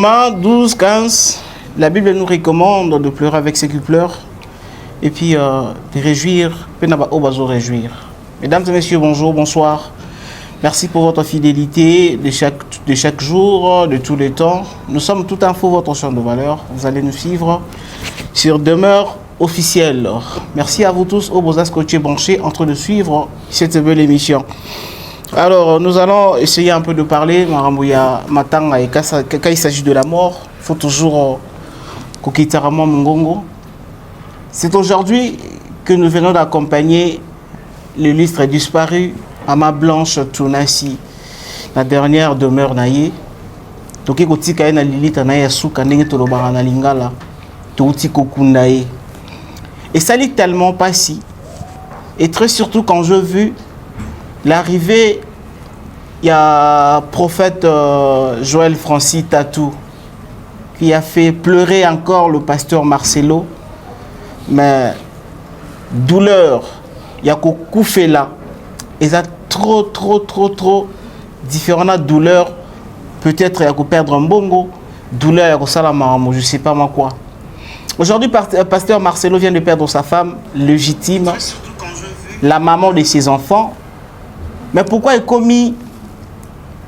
Romains 12, 15, la Bible nous recommande de pleurer avec ceux qui pleurent et puis de réjouir, réjouir. Mesdames et messieurs, bonjour, bonsoir. Merci pour votre fidélité de chaque jour, de tous les temps. Nous sommes tout info votre champ de valeur. Vous allez nous suivre sur Demeure officielle. Merci à vous tous, au Bozas Coaché Branché, en train de suivre cette belle émission. Alors, nous allons essayer un peu de parler. Marambouya Matanga, et quand il s'agit de la mort, il faut toujours Kokitarama Mungongo. C'est aujourd'hui que nous venons d'accompagner l'illustre disparu Ama Blanche Tounassi, la dernière demeure naïe. Toki kotika na lilita na yasuka ndenge tolobara na lingala touti kokundaye. Et ça lit tellement pas si. Et très surtout quand je vu l'arrivée, il y a prophète Joël Francis Tatou qui a fait pleurer encore le pasteur Marcelo. Mais douleur, il y a koufé là. Et ça trop différentes douleurs. Peut-être il y a perdre un bongo, douleur, il y a salamamo, je ne sais pas moi quoi. Aujourd'hui, pasteur Marcelo vient de perdre sa femme légitime, la maman de ses enfants. Mais pourquoi il commis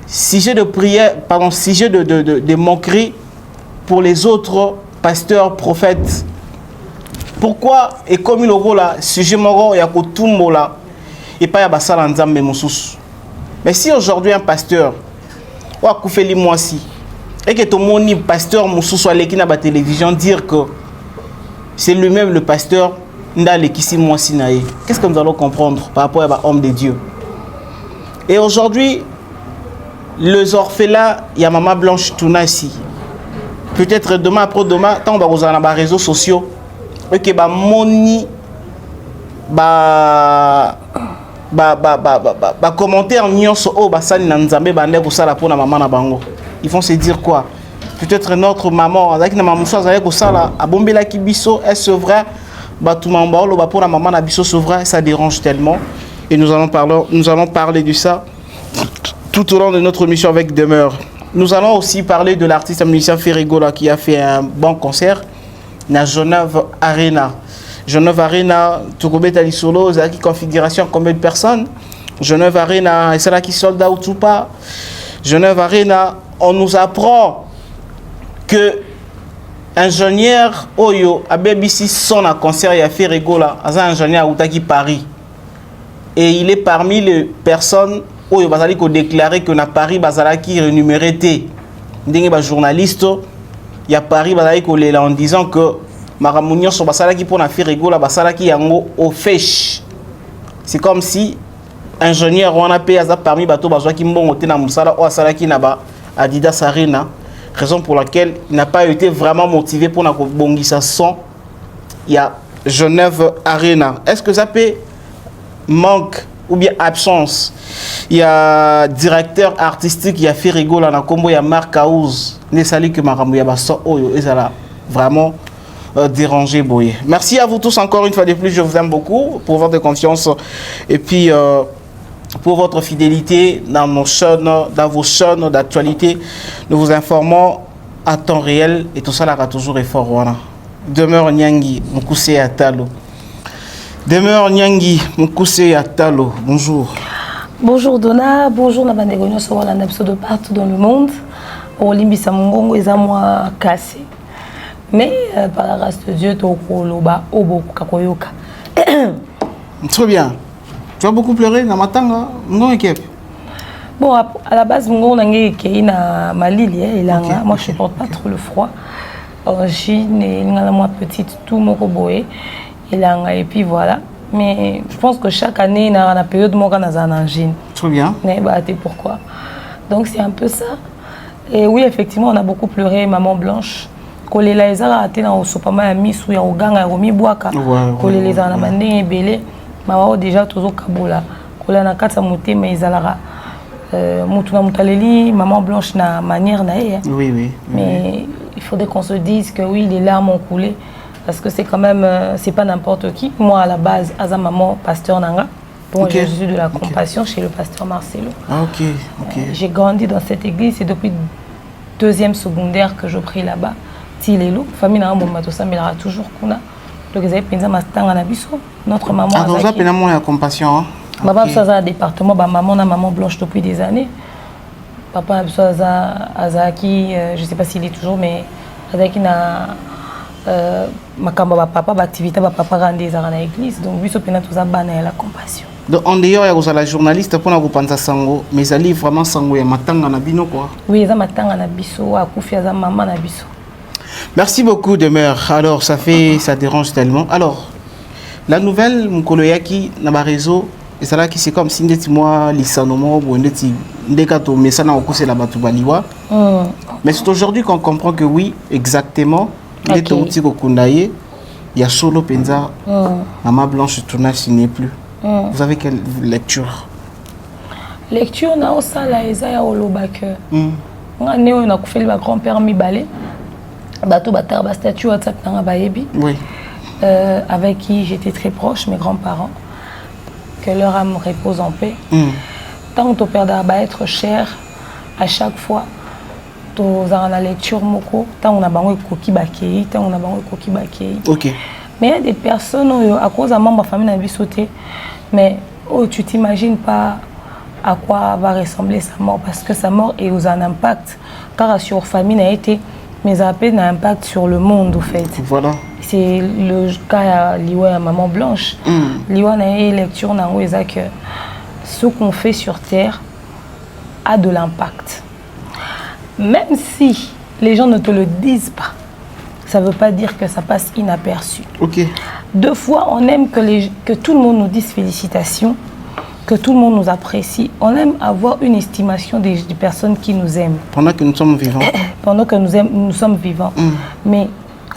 sujet de prière, pardon, sujet de moquerie pour les autres pasteurs, prophètes? Pourquoi il commis le rôle là, sujet moro, il y a tout là, et pas y a basala nzambe moussous. Mais si aujourd'hui un pasteur, ou a koufeli moi si, et que tout le monde pasteur moussous soit l'équipe à la télévision dire que c'est lui-même le pasteur n'allait moi si naïe. Qu'est-ce que nous allons comprendre par rapport à l'homme de Dieu? Et aujourd'hui, les orphelins, il y a Maman Blanche Tounassi. Peut-être demain après demain, tant on va les réseaux sociaux, et que moni commentaire nyonso o basali na nzambe bande ko sala pona maman na bango. Ils vont se dire quoi? Peut-être notre maman avec na maman so azali ko sala abombela ki biso, est-ce vrai? Batuma mbalo ba pona maman na biso c'est vrai, ça dérange tellement et nous allons parler de ça tout au long de notre mission avec Demeure. Nous allons aussi parler de l'artiste musicien Ferrigola qui a fait un bon concert na Genève Arena. Genève Arena, Tourobet Alisolo, qui configuration combien de personnes? Genève Arena, et c'est là qui soldat ou tout pas. Genève Arena, on nous apprend que ingénieur Oyo a BBC son à concert il a fait rigola, un ingénieur Outaki Paris. Et il est parmi les personnes Oyo Bazali qui ont déclaré que na Paris Bazala qui rémunéré té. Ndenge ba journaliste, il y a Paris Bazali qui est là en disant que Maramounion sur basala qui pour na faire rigola basala qui yango au fèche. C'est comme si ingénieur on a payé ça parmi bateau bazwa qui mbongo te na musala o asala qui na ba Adidas Arena, raison pour laquelle il n'a pas été vraiment motivé pour na ko bongisa son. Il y a Genève Arena. Est-ce que ça peut manque ou bien absence? Il y a directeur artistique qui a fait rigola na kombo ya Marc Aouz. Ne sali que Maramouya baso oyo ezala vraiment déranger Boye. Merci à vous tous encore une fois de plus, je vous aime beaucoup pour votre confiance et puis pour votre fidélité dans nos chaînes, dans vos chaînes d'actualité. Nous vous informons à temps réel et tout ça là toujours effort. Voilà. Demeure Nyangi, Mkousé Atalo. Demeure Nyangi, Mkousé Atalo. Bonjour. Bonjour Donna, bonjour Nabandegonyo sur la de partout dans le monde. Au Limbisa Mungongo et à moi cassé. Mais par la grâce de Dieu, tu très bien. Tu as beaucoup pleuré dans ma tanga? Bon, à la base, on a Malili, moi je ne supporte pas trop le froid. Origine, moi petite, tout mon roboé. Et puis voilà. Mais je pense que chaque année, il y a une période où on a un angine. Très bien. Mais pourquoi? Donc c'est un peu ça. Et oui, effectivement, on a beaucoup pleuré, Maman Blanche. Kolela ezala atena osopama ya misu ya oganga ya romiboaka kolela ezala na bandenge ebele mawa déjà tozo kabola kolela na kata motema ezalaka mutu na mutaleli Maman Blanche na manière na ye. Oui. Mais il faudrait qu'on se dise que oui, les larmes ont coulé parce que c'est quand même c'est pas n'importe qui. Moi à la base Aza Maman pasteur Nanga. Bon, je suis de la compassion chez le pasteur Marcelo. Ah, ok. J'ai grandi dans cette église et depuis deuxième secondaire que je pris là-bas. Tilelo, famille na mon mato ça m'ira toujours kuna. Donc ils avaient pensé mastanga na biso. Notre maman. Ah donc ça pénalement la compassion. Papa ça a département, maman na maman blanche depuis des années. Papa Azaki, je sais pas s'il est toujours mais Azaki na makamba papa activité papa rendez à l'église donc biso pena tout ça bana la compassion. Donc en dehors il y a la journaliste pour na kopanza sango mais ali vraiment sango ya matanga na bino quoi. Oui, ça matanga na biso akufi za maman na biso. Merci beaucoup Demeure. Alors ça dérange tellement. Alors la nouvelle mukoloyaki na ba réseau et ça là qui c'est comme si ndeti moi lisanomo bo ndeti ndekato mesana okuse la batu baliwa. Mais c'est aujourd'hui qu'on comprend que oui exactement les outils kokundaye il y a solo penza maman blanche tournage signé plus. Vous avez quelle lecture? Lecture na osala ezaya olobaka. Nga neo na kufeli ba grand-père Mibale. Bato batar ba statue WhatsApp na bayebi. Oui. Avec qui j'étais très proche, mes grands-parents. Que leur âme repose en paix. Tant que ton père va être cher à chaque fois. Tu as la lecture moko. Tant on a bango koki bakei, tant on a bango koki bakei. OK. Mais il y a des personnes à cause de ma famille n'a sauté. Mais oh, tu t'imagines pas à quoi va ressembler sa mort parce que sa mort est aux un impact car sur la famille n'a été mais ça a un impact sur le monde au fait. Voilà. C'est le cas lié à maman blanche. Lié à une lecture n'a que ce qu'on fait sur terre a de l'impact. Même si les gens ne te le disent pas, ça ne veut pas dire que ça passe inaperçu. OK. Deux fois, on aime que tout le monde nous dise félicitations, que tout le monde nous apprécie. On aime avoir une estimation des personnes qui nous aiment. Pendant que nous sommes vivants. Pendant que nous sommes vivants. Mais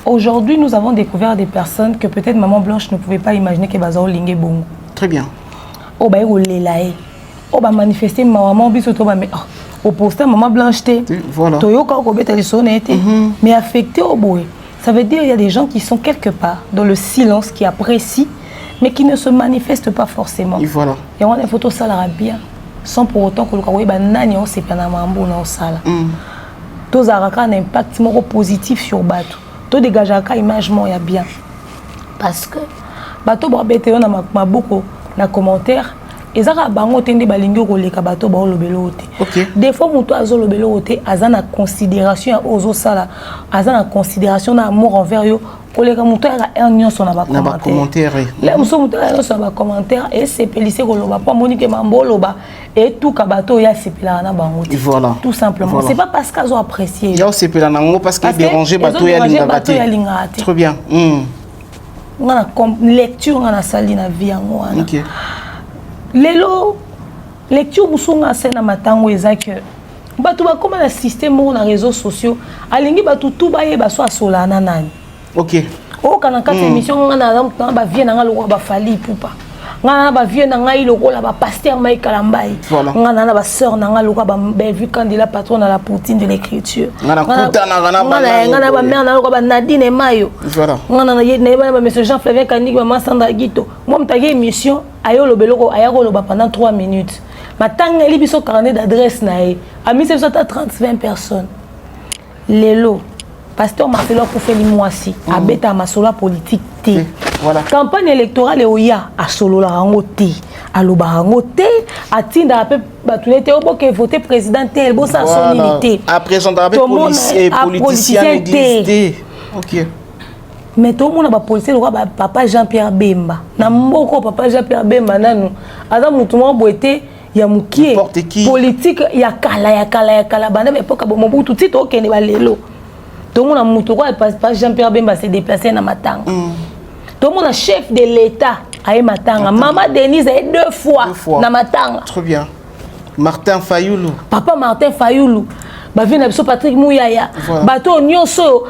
aujourd'hui, nous avons découvert des personnes que peut-être Maman Blanche ne pouvait pas imaginer qu'elle va linguer bongo. Très bien. Oh bah on va manifester maman bisoto ba mais au poster Maman Blanche té. Voilà. Toyoka ko beta les sonnettes. Mais affecté au boy. Ça veut dire qu'il y a des gens qui sont quelque part dans le silence, qui apprécient, mais qui ne se manifestent pas forcément. Et voilà. Et on a des photos ça bien, sans pour autant que le kawai banani on sait pas na mambo na osala. Tous araka un impact positif sur bateau. Tout dégage à image il y a bien. Parce que bateau ba bete on a maboko na commentaire. Ezaka bango tende balingi koleka bato ba lobelo te. OK. Des fois muto azo lobelo te azana considération ozo sala, azana considération na amour envers yo koleka muto ya un nyonso na ba commentaire. Là muso muto ya so ba commentaire et c'est pelissé ko loba pa monique mambo loba et tout ka bato ya sepela na bango te. Voilà. Tout simplement. Voilà. C'est pas parce qu'azo apprécié. Ya sepela na ngo parce que déranger bato ya linga te. Très bien. On a lecture on a sali na vie yango wana. OK. Lelo lecture musunga sena matango ezaki bato ba comme na système na réseaux sociaux alingi bato tout ba yeba so asolana nani. OK. O kana kati émission ngana ba vie na ngalo ba fali pupa ngana ba vie na ngai lokola ba pasteur Mike Kalambai ngana na ba sœur na ngalo ba vu candidat patron à la poutine de l'écriture ngana ba mère na ba Nadine Mayo ngana na yé ba monsieur Jean Flavien Kandik ba Masanda Gito moi mtagé émission ayo lobeloko ayako loba pendant 3 minutes matanga eli biso carnet d'adresse na e ami c'est ça 30-20 personnes lelo pasteur Marcelo Koufeli Mwasi abeta masolo politique té. Voilà. Campagne électorale oya a solo la rango té. Aloba rango té atinda pe batunete oboke voter président tel bo sa sonilité. Après son rappel politicien té. OK. Mais tout le monde a politicien le papa Jean-Pierre Bemba. Na mboko papa Jean-Pierre Bemba nanu. Aza mutu mo boité ya mukie politique ya kala bana époque bo Mobutu tito okende ba lelo. Tout le monde a mutu ko pas Jean-Pierre Bemba s'est déplacé na matanga. Tout le monde a chef de l'État à Matanga. Maman Denise a 2 fois na Matanga. Très bien. Martin Fayoulou. Papa Martin Fayoulou. Ba vient na Patrick Mouyaya. Bato nyonso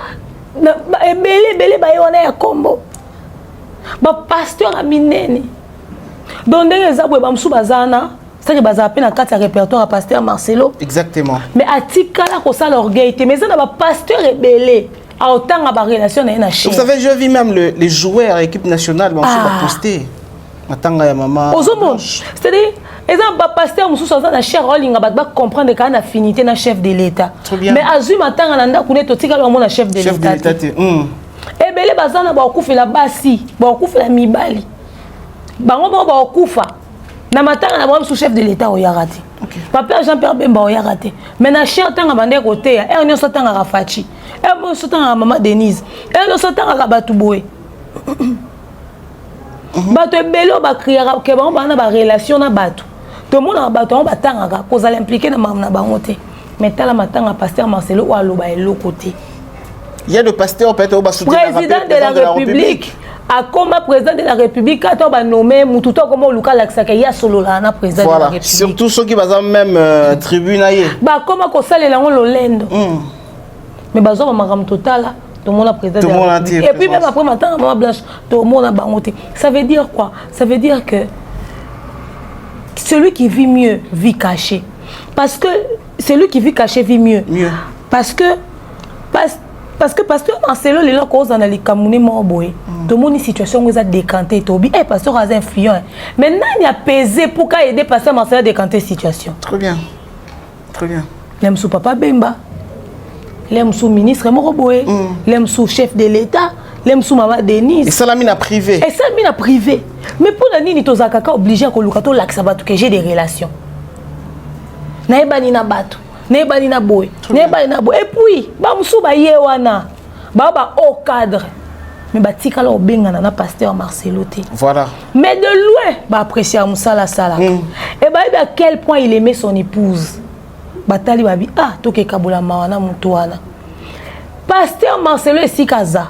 belé ba yona ya kombo. Ba pasteur a minene. Donc ndenge zabwe ba msu bazana, c'est que baza pe na kati ya répertoire à pasteur Marcelo. Exactement. Mais atikala ko ça l'orgueil, mais ça na ba pasteur rebelle. À autant à relation na chef. Vous savez, je vis même les joueurs à l'équipe nationale, on s'est posté. Matanga ya maman. C'est-à-dire exemple pasteur mususu aza na cher olinga ba comprendre ka na affinité na chef de l'état mais azui matanga na ndako ne to tika lo mona chef de l'état et belé bazana ba okufela basi ba okufela mibali bango ba okufa na matanga na ba sous chef de l'état oyarati papa Jean-Pierre Bemba oyarati mais na cher tanga bande côté et on so tanga Rafachi et on so tanga maman Denise et on so tanga Batuboé bato ebelo ba criera ke ba na ba relation na bato to mona bato on batanga ko za l'impliquer na bango te mais tala matanga pasteur Marcelo ou aloba elo côté il y a le pasteur peut-être au président de la République a comme président de la République quand on va nommer mututo comme Luka Laksaka ya solo là na président de la République surtout ceux qui bazam même tribune aye ba comme ko salela on lolendo mais bazo ba magam total tout le monde a président de la République. Et puis même après matin, Maman Blanche, tout le monde a bangoté. Ça veut dire quoi? Ça veut dire que celui qui vit mieux vit caché. Parce que celui qui vit caché vit mieux. Parce que Marcelo les causes dans les Camerounais morboy. Tout le monde une situation où ils ont décanté tobi. Eh pasteur a influent. Maintenant il a pesé pour aider pasteur Marcelo à décanter situation. Très bien. Très bien. L'aime sous papa Bemba. L'aime sous ministre Moroboé, l'aime sous chef de l'État, l'aime sous maman Denise. Et ça l'a mis à privé. Et ça l'a mis à privé. Mais pour la nini tozakaka obligé à kolukato l'axabatu que j'ai des relations. Naeba ni na batu, naeba ni na boy, naeba ni na boy. Et puis, ba msou ba yewana, ba au cadre. Mais ba tika la obenga na pasteur Marcelo te. Voilà. Mais de loin, ba apprécier Moussala Sala. Et ba à quel point il aimait son épouse. Batali babi toke kabula mawana mutuana pasteur Marcelo esikaza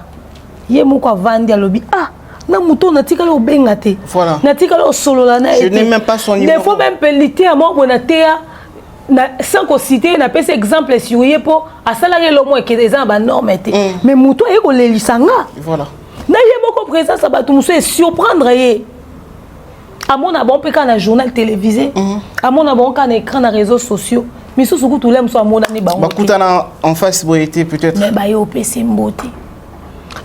ye muko vandi alobi na muto na tika lo benga te voilà na tika lo solola na je n'ai même pas son numéro des fois même pelité à moi bonatea na sans ko citer na pese exemple sur ye po asalare lo mo ke des ba norme te mais muto e ko lelisanga voilà na ye moko présence abatu muso e surprendre ye à mon abon pe kana journal télévisé à mon abon kana écran na réseaux sociaux. Mais ce que tu l'aimes, soit mon ami, en face, peut-être. Mais bah, il y a PC mboté.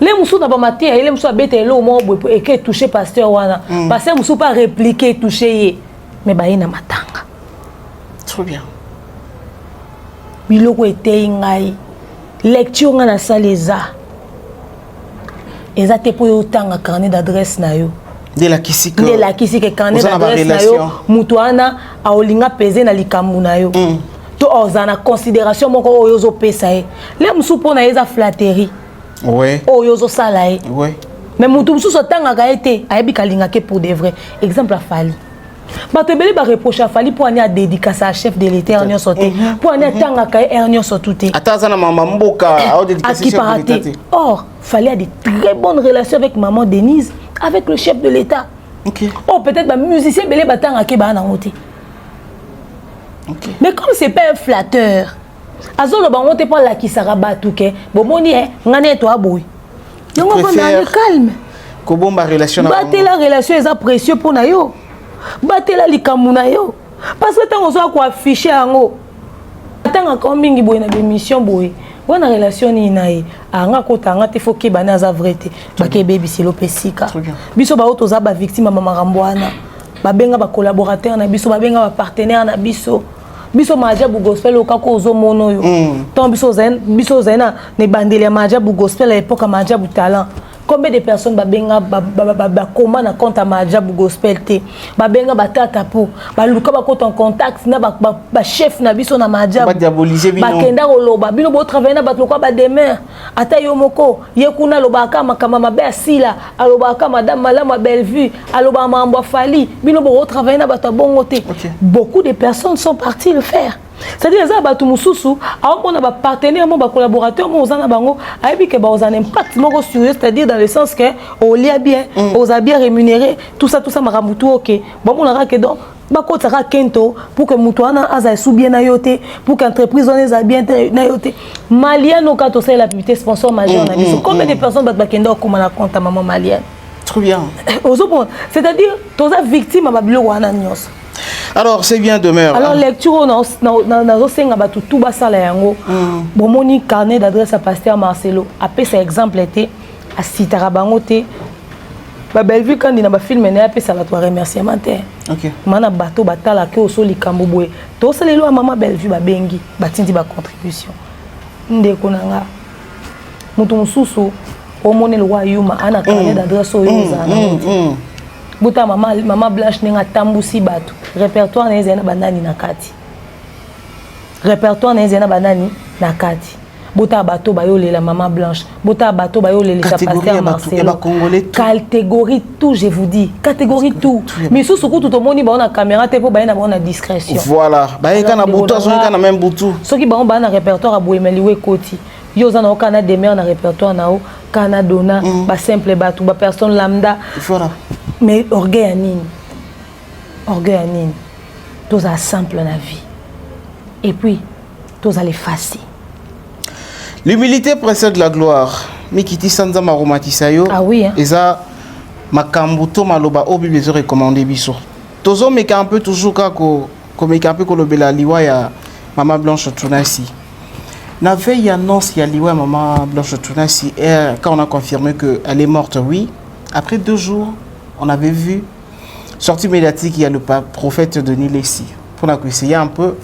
Les moussous n'a pas maté, les moussous a bêté l'eau, et qui touché pasteur wana. Parce que moussou pas répliqué, touché. Mais bah, il n'a matanga. Trop bien. Biloko était ingaï. Lecture na saleza. Et ça te pour autant un carnet d'adresse na yo. De la kisika. De la kisika carnet d'adresse na yo. Mutuana a olinga pesé na likamu na yo. Ozana considération moko oyozo pesae les musu pona eza flatterie ouais oyozo salae ouais mais mutu musu sotanga gaete ayebi kalinga ke pour de vrai exemple Fali bato beli ba reproche à Fali pour anya dédicace à chef de l'État ernio sauté pour anya tanga ka ernio sauté atazana mama mboka au dédicace chef de l'État or Fali a de très bonnes relations avec maman Denise avec le chef de l'État OK oh peut-être ba musicien beli batanga ke ba na ngote. Okay. Mais comme c'est pas un flatteur, azolo ba on te pas la qui sera batouke, bon moni ngane to aboui. Donc on va dans calme. Ko bomba relation na. Battre la relation est précieux pour na yo. Battre la likamu na yo. Parce que tant on soit quoi afficher ango. Tant quand mingi boy na émission boy. Bonne relation ni nae. Anga ko tanga te faut ke bana za vrete. Ba ke baby c'est lopesika. Biso ba auto za ba victime mama rambwana. Babenga ba collaborateur na biso babenga ba partenaire na biso majabu gospel okako ozo mono yo tant biso zena ne bandeli majabu gospel à l'époque majabu talent combien de personnes babenga ba comment na compte majabu gospel te babenga batata pour baluka ba compte en contact na ba chef na biso na majabu ba diaboliser bino bakenda oloba bino bo travailler na batloka ba demain ata yo moko yekuna lobaka makama mabe asila alobaka madame malama Bellevue aloba mambo Fali bino bo travailler na bato bongo te beaucoup de personnes sont parties le faire. C'est-à-dire ça bato mususu on a ba partenaire mo ba collaborateur mo ozana bango ayebi ke ba ozana impact moko sur eux, c'est-à-dire dans le sens que on lia bien on a bien rémunéré tout ça maramutu OK bon on a que donc ba kotaka kento pour que mutuana aza sou bien na yote pour qu'entreprise on les a bien na yote maliano quand on sait la publicité sponsor majeur na biso combien de personnes ba kendo comme na compte maman malienne trop bien c'est-à-dire toza victime ba bilo wana nyos. Alors c'est bien demeure. Alors lecture na senga batu tout basala yango. Bomoni carnet d'adresse à pasteur Marcelo. Après cet exemple était à Citarabango te ba belle vie quand il na film na pe ça va toi remerciement te OK mana bato batala ke oso likambo boye to salelo mama belle vie ba bengi batindi ba contribution ndeko nanga mutu mususu omone lo wa yuma ana carnet d'adresse oyo zana buta mama Blanche nenga tambusi bato répertoire na ezena banani na kati répertoire na ezena banani na kati Bota bateau bayole la maman Blanche, bota bateau bayole les pasteur Marcelo. Catégorie tout, je vous dis, catégorie tout. Mais sous ce coup tout le monde il a caméra te pour bailler na bonne discrétion. Voilà, bailler kana bouton, so kana même bouton. Ceux qui ba na répertoire à Boemeliwe Koti. Yo za na kana demeure na répertoire na o kana dona ba simple bateau, ba personne lambda. Voilà. Mais orgueil anine. Orgueil anine. Tous à simple la vie. Et puis tous à l'effacer. L'humilité précède la gloire. Mikiti sanza maromatisayo. Ah oui. Et ça, makambuto maloba obi bezo recommandé biso. Tozo meka un peu toujours kako meka un peu kolobela liwa ya Maman Blanche Tunasi. Na veille annonce ya liwa Maman Blanche Tunasi quand on a confirmé que elle est morte, oui. Après 2 jours, on avait vu sortie médiatique, il y a le prophète Denis Lessi. Pour nous essayer un peu,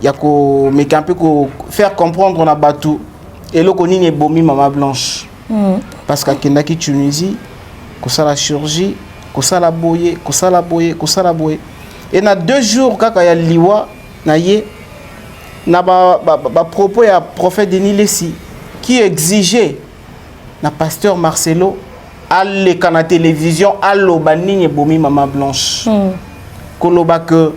il y a meka un peu faire comprendre on a battu. Et là, on a bomi Maman Blanche. Parce qu'à Kendaki, Tunisie, qu'on a la chirurgie, qu'on a la boye, qu'on a la boye, qu'on a la boye. Et dans 2 jours, quand il y a liwa, il y a propos du prophète Denis Lessi qui exigeait le pasteur Marcelo à la télévision, à l'obani et bomi Maman Blanche. Koloba que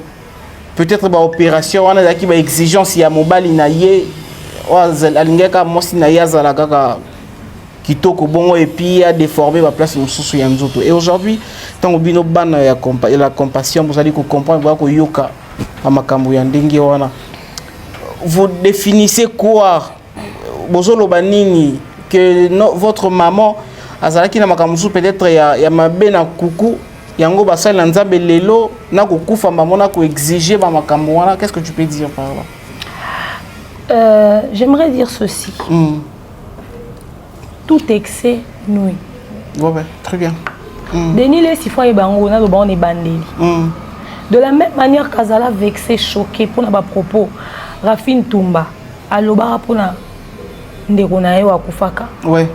peut-être l'opération, on a qui va exigence, il y a mobile, il y alingeka mosi na yazala kaka kitoko bongo et puis a déformé la place mususu ya nzoto. Et aujourd'hui tant obino bana ya la compassion vous allez comprendre ko yoka amakambo ya ndenge wana. Vous définissez quoi bozolo banini que votre maman azalaki na makambo peut-être ya mabe na kuku yango basala nzambe lelo na kokufa maman na ko exiger ba makambo wana. Qu'est-ce que tu peux dire par là? J'aimerais dire ceci. Tout excès nuit. Ouais, très bien. Denis Lessi fois et bango na on est bandeli. De la même manière qu'Azala vexé, choqué pour nos propos, Rafine Toumba, alobara pour na ndekonae wa kufaka. Ouais.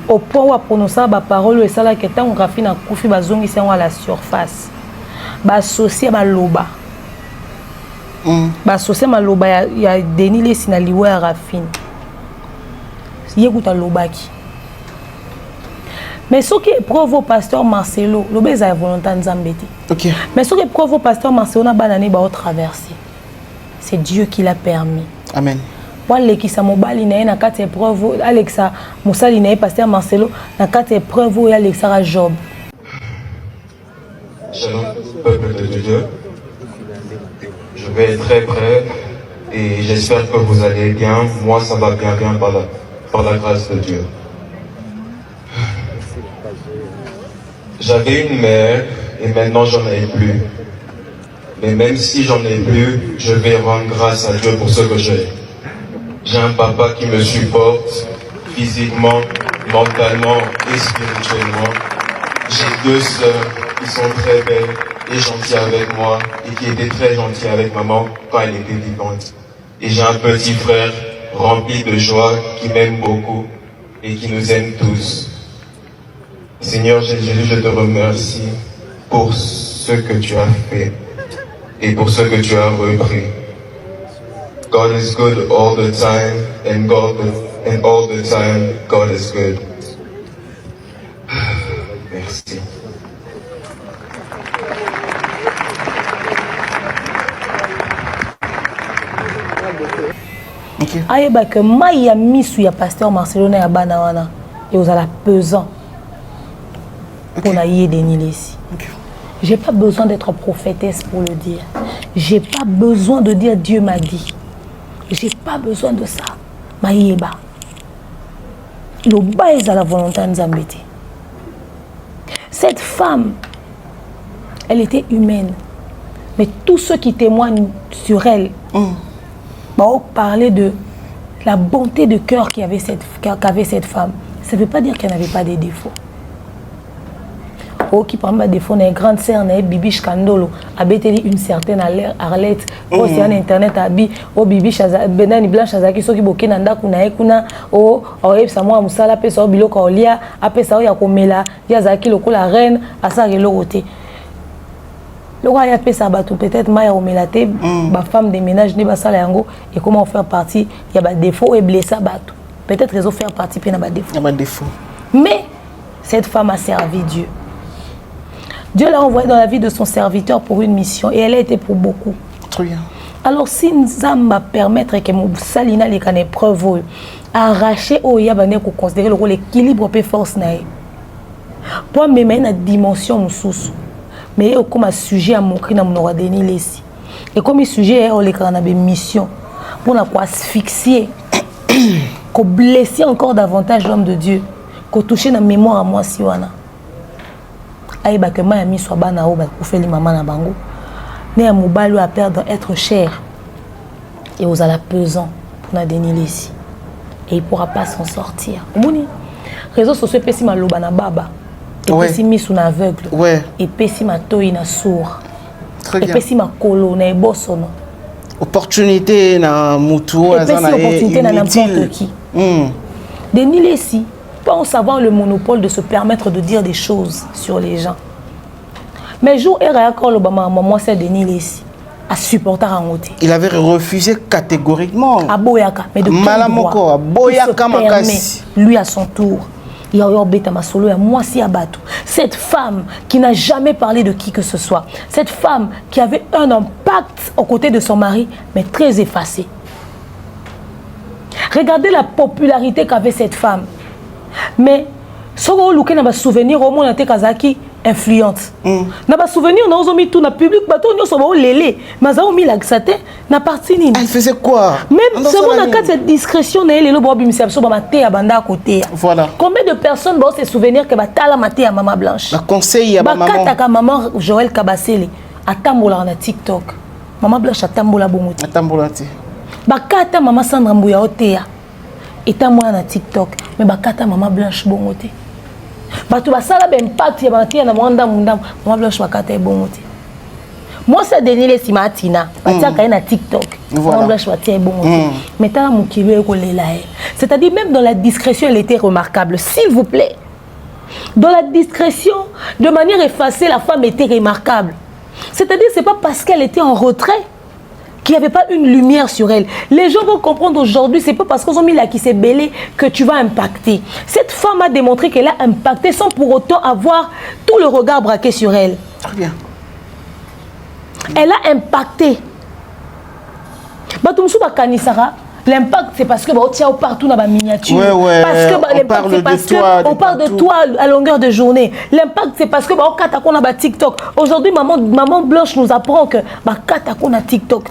Au point où a prononcé ba parole et ça là que tant Rafine a kufi bazongi c'est à la surface. Ba associé ba loba. Associé maloba ya Denis Lessi na liwa ya Rafine. Yekuta lobaki. Mais ce qui est preuve au pasteur Marcelo, loba est volonté nzambeti. OK. Mais ce qui est preuve au pasteur Marcelo na banane ba traverser. C'est Dieu qui l'a permis. Amen. Wale ki sa mobali na na kati épreuve Alexa Moussali na pasteur Marcelo na kati épreuve ya Alexa Job. Shalom peuple de Dieu. Je vais être très bref et j'espère que vous allez bien. Moi, ça va bien par la grâce de Dieu. J'avais une mère et maintenant j'en ai plus. Mais même si j'en ai plus, je vais rendre grâce à Dieu pour ce que j'ai. J'ai un papa qui me supporte physiquement, mentalement et spirituellement. J'ai 2 sœurs qui sont très belles et gentilles avec moi et qui étaient très gentilles avec maman quand elle était vivante. Et j'ai un petit frère rempli de joie qui m'aime beaucoup et qui nous aime tous. Seigneur Jésus, je te remercie pour ce que tu as fait et pour ce que tu as repris. God is good all the time and all the time God is good. Merci. Okay. Ayeba que maya misu ya pasteur Marcelo na ya bana wana et aux ala pesant pour na yé Denis Lessi. J'ai pas besoin d'être prophétesse pour le dire. J'ai pas besoin de dire Dieu m'a dit. J'ai pas besoin de ça. Mayeba. Le bas est à la volonté nzambete. Cette femme, elle était humaine. Mais tous ceux qui témoignent sur elle parler de la bonté de cœur qu'avait cette femme. Ça ne veut pas dire qu'elle n'avait pas des défauts. qui par exemple défaut na grande sœur na Bibi Scandolo abeteli une certaine Arlette au sur internet abi o Bibi Chaza Benani Blanche Azaki soki bokena ndako na ekuna o oyebisa mwa musala pesa o biloko olia apesa o ya komela ya zaki lokola reine asaka eloko te le roi a pesa bato peut-être maya omelate ba femme de ménage ne basala yango et comment faire partie il y a ba défaut et blessé bato peut-être ils ont faire partie pe na ba défaut. Il y a ba défaut. Mais cette femme a servi Dieu. Dieu l'a envoyée dans la vie de son serviteur pour une mission et elle a été pour beaucoup. Très bien. Alors si nous allons permettre que mon salina les can épreuve arracher au yabane ko considérer le rôle équilibre et force na pour me mettre une dimension sous mais comme un sujet à montrer dans mon Denis Lessi et comme un sujet on les can mission pour na quoi asphyxier ko blesser encore davantage l'homme de Dieu ko toucher na mémoire à moi si wana aïba que ma ami soit bana o ba ko faire maman na bango né à mobile à perdre être cher et aux ala pesant pour na Denis Lessi et il pourra pas s'en sortir moni réseaux sociaux pesi maloba na baba et pesi misu na aveugle et pesi ma toi na sourd et pesi ma kolo na ebosono opportunité na mutu azana et opportunité na n'importe qui Denis Lessi pense avoir le monopole de se permettre de dire des choses sur les gens mais jour et encore le bama moi c'est Denis Lessi à supporter en côté. Il avait refusé catégoriquement. À Boyaka, mais de Malamoko, à Boyaka Makasi. Lui à son tour, il a eu ma solo à moi si abatou. Cette femme qui n'a jamais parlé de qui que ce soit, cette femme qui avait un impact aux côtés de son mari, mais très effacé. Regardez la popularité qu'avait cette femme. Mais si vous avez un souvenir au monde de Kazaki, influente. Na ba souvenir na ozo mi tout na public bato nyoso ba lélé mais za omi la xate na partie ni. Elle faisait quoi? Même selon la carte cette discrétion na ele lo bo bimisa so ba maté ya banda à côté. Voilà. Combien de personnes vont se souvenir que ba tala maté ya maman Blanche? La conseil ya maman. Ba kata ka maman Joël Kabasele atambola na TikTok. Maman Blanche atambola bongote. Atambola ti. Ba kata maman Sandra Mbuya oteya. Etambola na TikTok mais ba kata maman Blanche bongote. Bato basala ba impact ya batia na mwanda mundam Maman Blanche bakata ebongote. Moi c'est Denis Lessi matina batia ka na TikTok Maman Blanche batia ebongote. Mais tala mukilo ekolela e. C'est-à-dire même dans la discrétion elle était remarquable s'il vous plaît. Dans la discrétion de manière effacée la femme était remarquable. C'est-à-dire c'est pas parce qu'elle était en retrait qu'il n'y avait pas une lumière sur elle. Les gens vont comprendre aujourd'hui, c'est pas parce qu'ils ont mis là qui s'est belé que tu vas impacter. Cette femme a démontré qu'elle a impacté sans pour autant avoir tout le regard braqué sur elle. Très bien. Elle a impacté. L'impact, c'est parce que tu es partout dans la miniature. Parce que on parle de toi à longueur de journée. L'impact, c'est parce que on a TikTok. Aujourd'hui, maman Blanche nous apprend que on a TikTok.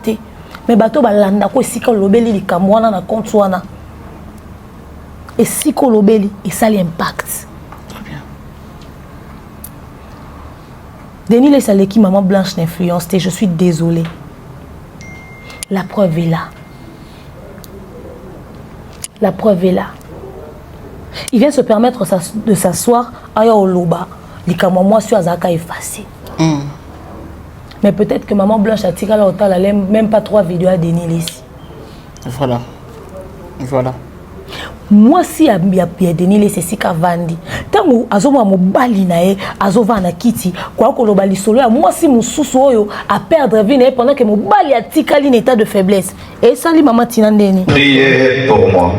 Mais bato balanda ko sika lobeli li kamwana na compte wana. Et si ko lobeli et ça l'impact. Très bien. Denis Lessi Aleki maman Blanche n'influence, je suis désolée. La preuve est là. La preuve est là. Il vient se permettre de s'asseoir à Yoloba. Les moi sur Azaka effacé. Mais peut-être que maman Blanche a tiré l'autal, elle n'aime même pas 3 vidéos à Denis Lessi. Voilà. Voilà. Moi si a Denis Lessi c'est Kavandi. Tant que azoma mobali nae, azova na kiti, quoi que l'obali solo, moi si mon sous-soyo à perdre vie pendant que mobali a tika l'état de faiblesse. Et ça li maman Tinandeni. Priez pour moi.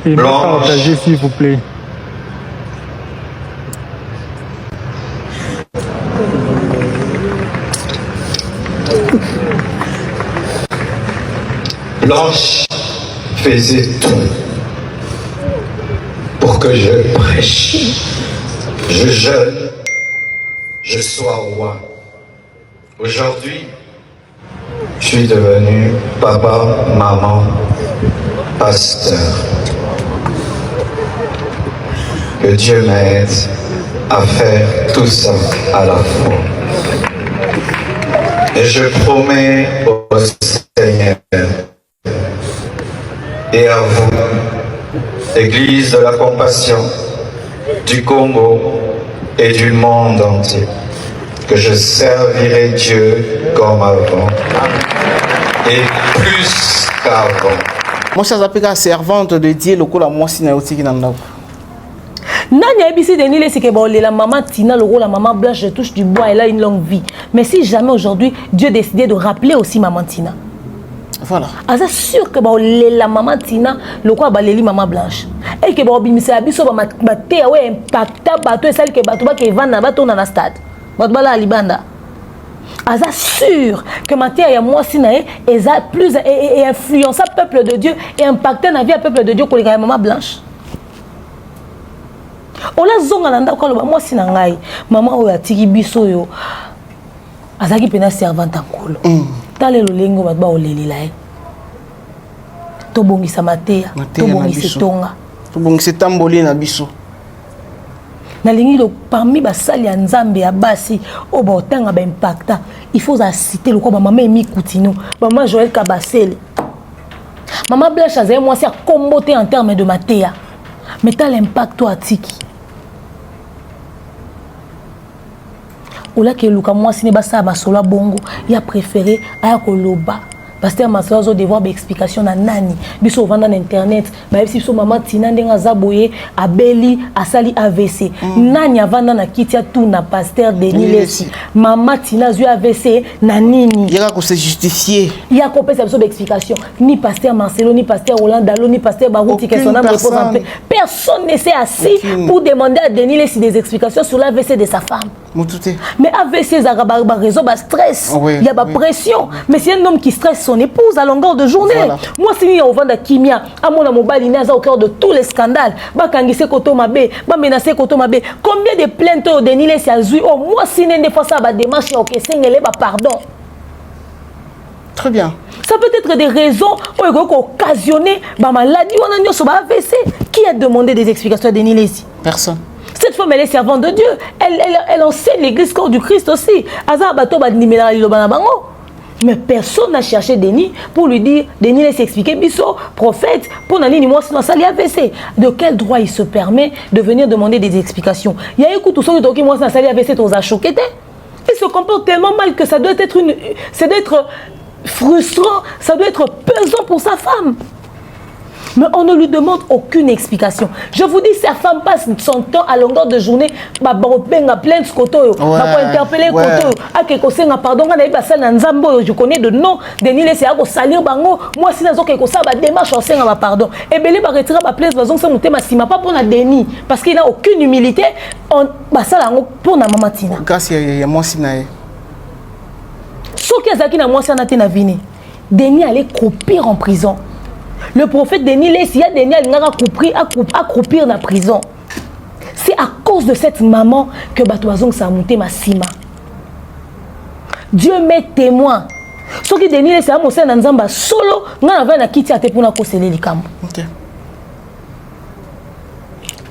Et partagez s'il vous plaît. Blanche faisait tout pour que je prêche, je jeûne, je sois roi. Aujourd'hui, je suis devenu papa, maman, pasteur. Que Dieu m'aide à faire tout ça à la fois. Et je promets au Seigneur et à vous, Église de la Compassion du Congo, et du monde entier, que je servirai Dieu comme avant et plus qu'avant. Moi, ça s'appelle la servante de Dieu, le coup la moi si naïoti qui n'a pas. Nani abisi Denis Lesi que bon la maman Tina, le rôle la maman Blanche touche du bois, elle a une longue vie. Mais si jamais aujourd'hui Dieu décidait de rappeler aussi maman Tina. Voilà. C'est sûr que bon la maman Tina, le quoi baleli maman Blanche. Et que bon bimisa biso ba maté ouais impacta bato et celle que bato ba que vana bato na stade. Bato bala alibanda. C'est sûr que Matthieu et moi si naé est plus et influença peuple de Dieu et impacté na vie peuple de Dieu que les maman Blanche. On a zonga nanda ko lo moi si na ngai maman o ya tiki biso yo azaki pena servante nkolo tale lo lengo ba ba olelela e to bongisa Matthieu to bongisa tonga to bongisa tamboli na biso na lingi lo parmi ba sali ya nzambe ya basi o ba otanga ba impacta il faut citer le ko ba maman Emi Koutino maman Joël Kabasele maman Blanche azay moi si a comboté en termes de Matthieu mais t'as l'impact toi tiki oula ke luka moi si ne basa masolo bongo il a préféré aya koloba pasteur Masolo zo devoir ba explication na nani biso vanda na internet ba si so maman Tina ndenga zaboye abeli asali AVC nani avanda na kitia tout na pasteur Denis Lesi maman Tina zu AVC na nini il y a ko se justifier il y a ko pesa biso ba explication ni pasteur Marcelo ni pasteur Roland Dalo ni pasteur Barouti que son âme repose en paix personne ne s'est assis pour demander à Denis Lesi des explications sur l'AVC de sa femme. Mais AVC, il y a raison, stress, il y a pression. Mais c'est un homme qui stresse son épouse à longueur de journée. Voilà. Moi, si il y a un Kimia, à mon mobile, il est au cœur de tous les scandales. Bakangise Koto Mabe, menacer Koto Mabe. Combien de plaintes au Denis Lesi a joué? Oh, moi, si il y a des fois ça, démarche, ok, c'est pardon. Très bien. Ça peut être des raisons qui ont occasionné la maladie ou un AVC. Qui a demandé des explications à Denis Lesi? Personne. Cette femme, elle est servante de Dieu. Elle enseigne l'église corps du Christ aussi. Mais personne n'a cherché Denis pour lui dire, Denis laisse expliquer, Bisso, prophète, pour Nani, moi, sinon ça AVC. De quel droit il se permet de venir demander des explications? Il y a écoute tout ça, qui moi, ça AVC, on a choqué. Il se comporte tellement mal que ça doit être frustrant, ça doit être pesant pour sa femme. Mais on ne lui demande aucune explication. Je vous dis, sa femme passe son temps à longueur de journée, plein de koto, interpeller koto, pardon, je connais de nom, Denis Lesi a salir bango, moi si nazo quelque ça démarche en senga pardon. Et belé ba retirer ba place bazon ça monter ma sima pas pour na Denis parce qu'il n'a aucune humilité, on ba ça pour na maman Tina. Grâce ya moi sinae. Ce qui a na moi ça na tena vini. Denis allait croupir en prison. Le prophète Denis Lesi a Denis à croupir dans la prison. C'est à cause de cette maman que Batoazong s'est monté ma sima. Dieu m'est témoin. Ce qui Denis Lesi a monté dans Nzamba solo, n'a avait na kiti ate pour na kosele likam.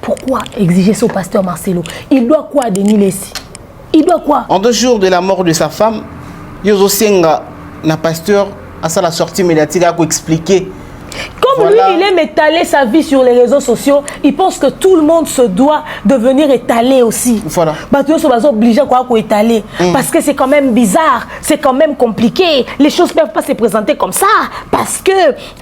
Pourquoi exiger ça au pasteur Marcelo? Il doit quoi à Denis Lesi? Il doit quoi? En 2 jours de la mort de sa femme, Yozo Senga, na pasteur, à ça la sortie médiatique a expliqué. Comme voilà. Lui, il aime étaler sa vie sur les réseaux sociaux, il pense que tout le monde se doit de venir étaler aussi. Voilà. Ils sont obligés à étaler. Parce que c'est quand même bizarre, c'est quand même compliqué. Les choses ne peuvent pas se présenter comme ça. Parce que,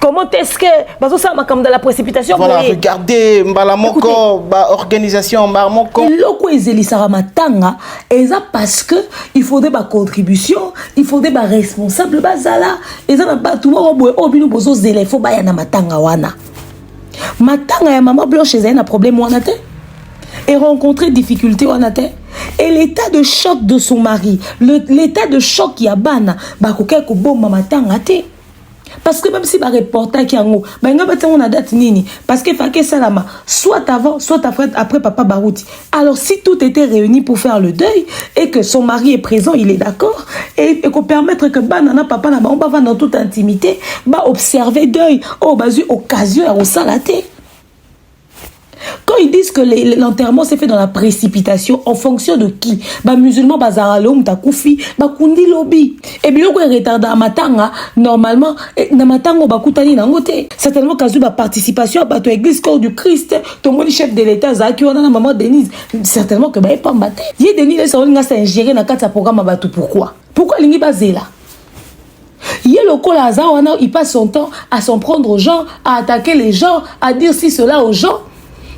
comment est-ce que... ça comme dans la précipitation. Voilà, regardez, Mbalamoko, organisation, Mbalamoko. Et loko ezelisara matanga, et ça parce que il faudrait ma contribution, il faudrait ma responsable bazala, et ça n'a pas tout le monde obinu bozo zele, faut ba yana matanga wana. Matanga ya maman Blanche a un problème wana te. Et rencontrer difficulté wana te. Et l'état de choc de son mari, l'état de choc qui a bana, ba ko keko bomba matanga te. Parce que même si ba reporter qui ango, ba nga ba on a date nini parce que Faké Salama soit avant soit après papa Barouti. Alors si tout était réuni pour faire le deuil et que son mari est présent, il est d'accord et qu'on permettre que banana papa na ba on va dans toute intimité, ba observer deuil, oh bazu occasion à osalaté. Quand ils disent que l'enterrement s'est fait dans la précipitation, en fonction de qui? Bah musulman, bazaralo, mtakoufi, bah kundi lobby. Et bien, on est retardé à matanga, normalement, na matanga, bah koutani nangote. Certainement, quand bah participation, bah toi église corps du Christ, ton mon chef de l'État, Zaki, on a la maman Denise. Certainement que bah il pas maté. Yé Denise, ça on a s'ingérer dans quatre programme à batou. Pourquoi? Pourquoi l'ingi basé là? Il passe son temps à s'en prendre aux gens, à attaquer les gens, à dire ci, cela aux gens.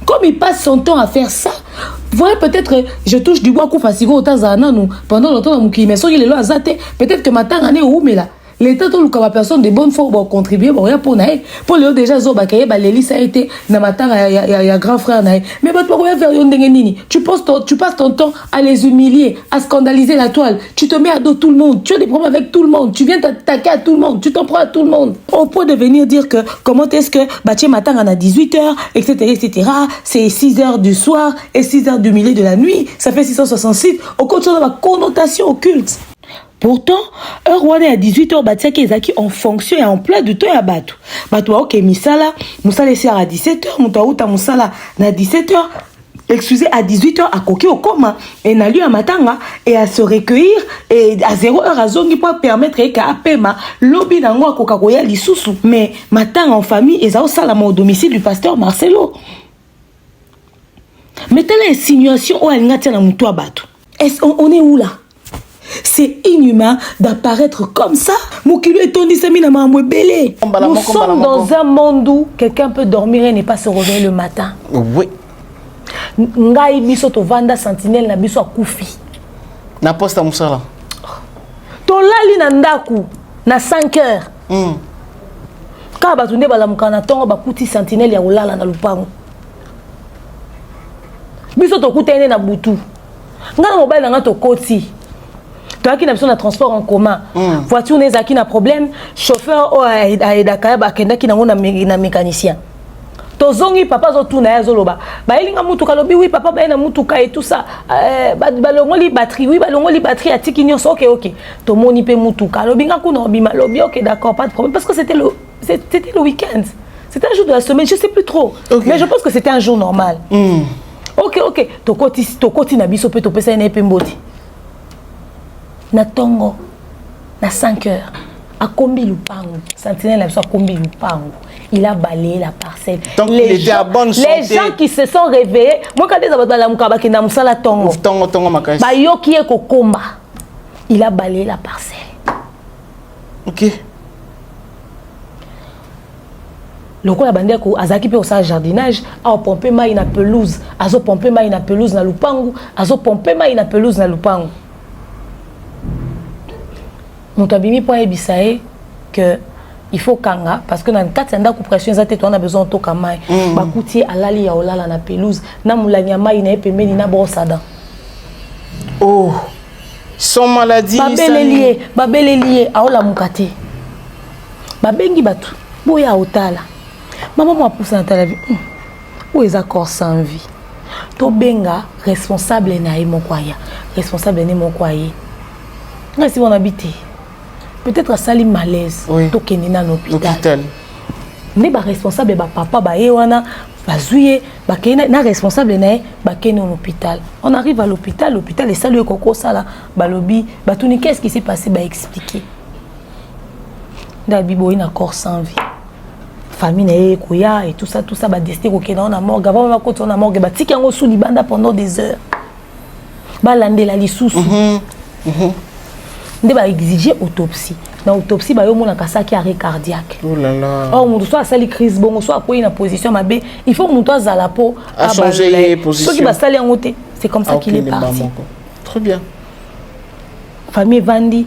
Comme il passe son temps à faire ça, voilà, peut-être, je touche du bois, pendant longtemps, peut-être que ma tante est où, mais là. L'État, tout le personne de bonne foi pour contribuer, pour le déjà, ça a été, il y a grand frère, mais tu passes ton temps à les humilier, à scandaliser la toile, tu te mets à dos tout le monde, tu as des problèmes avec tout le monde, tu viens t'attaquer à tout le monde, tu t'en prends à tout le monde. Au point de venir dire que, comment est-ce que, matin, on a 18h, etc., c'est 6h du soir et 6h du milieu de la nuit, ça fait 666, au compte de la connotation occulte. Pourtant, heure où on est à 18h, Batiaki Ezaki en fonction et en plein du temps à Batou. Batou, ok, Misala, Moussala est à 17h, Moutaouta Moussala à 17h, excusez, à 18h, à Koki au coma, et n'a lieu à Matanga, et à se recueillir, et à 0h à Zongi pour permettre qu'à Apema, lobby d'ango à Coca-Cola l'issoussou. Mais Matanga en famille, et ça au salama au domicile du pasteur Marcelo. Mais telle insinuation, oh, elle n'a pas de Batou. On est où là? C'est inhumain d'apparaître comme ça. Nous sommes dans un monde où quelqu'un peut dormir et ne pas se réveiller le matin. Oui. Ngai biso to vanda sentinelle na biso akufi. Na posta musala. To lali na ndaku na 5 heures. Ka batunde balamuka na tongo bakuti sentinelle ya olala na lupango. Biso to kutene na butu. Ngana mobile na ngato koti. Toi qui n'a besoin de transport en commun, voiture n'est qui n'a problème, chauffeur a edakaya bakenda qui n'a un mécanicien. Tozongi papa zo tuna ya zoloba. Ba elinga mutuka lobi oui papa ba na mutuka et tout ça. Ba longoli batterie oui ba longoli batterie a tiki nyonso OK. To moni pe mutuka lobi nga kuna bima lobi OK d'accord pas de problème parce que c'était le week-end. C'était un jour de la semaine, je sais plus trop. Okay. Mais je pense que c'était un jour normal. OK. To koti na biso pe to pesa na pemboti. Na tongo na 5 heures à Kombi Lupango sentinelle a Kombi Lupango il a balayé la parcelle. Donc les il était à bonne santé. Les gens qui se sont réveillés moi quand des abala mukaba ki na musala tongo makasi ba yoki e kokoma il a balayé la parcelle. OK. Lokola bande ko azaki pe au jardinage a pomper mai na pelouse azo pomper mai na pelouse na Lupango azo pomper mai na pelouse na Lupango. Nous t'abîmes pour ébisaï que il faut kanga parce que dans le cas de la pression on a besoin de kamai bakuti alali ya olala na pelouse na mulanya mai na epemeli na brossada. Oh, son maladie babele lié aola mukate babengi batu boya otala maman moi pousse dans la vie où est accord sans vie to benga responsable na e mokwaya responsable ne mokwaya nga si on habite peut-être à sali malaise to kenina na hôpital ne ba responsable ba papa ba ewana bazouye ba kena na responsable na ba kena à l'hôpital on arrive à l'hôpital et salut koko sala ba lobby ba tuni qu'est-ce qui s'est passé ba expliquer ndabi boy na corps sans vie famille na koya et tout ça ba destiné ko kena na morgue avant ba ko na morgue ba tikango sous libanda pendant des heures ba landela lisusu on va exiger autopsie. Dans l'autopsie, il y a un arrêt cardiaque. Oh là là. Or, on doit faire une crise, bon, soit quoi une position, mais il faut que nous à la peau à changer de position. Ceux qui va salir en haut, c'est comme ça qu'il est parti. Très bien. Famille Vandi,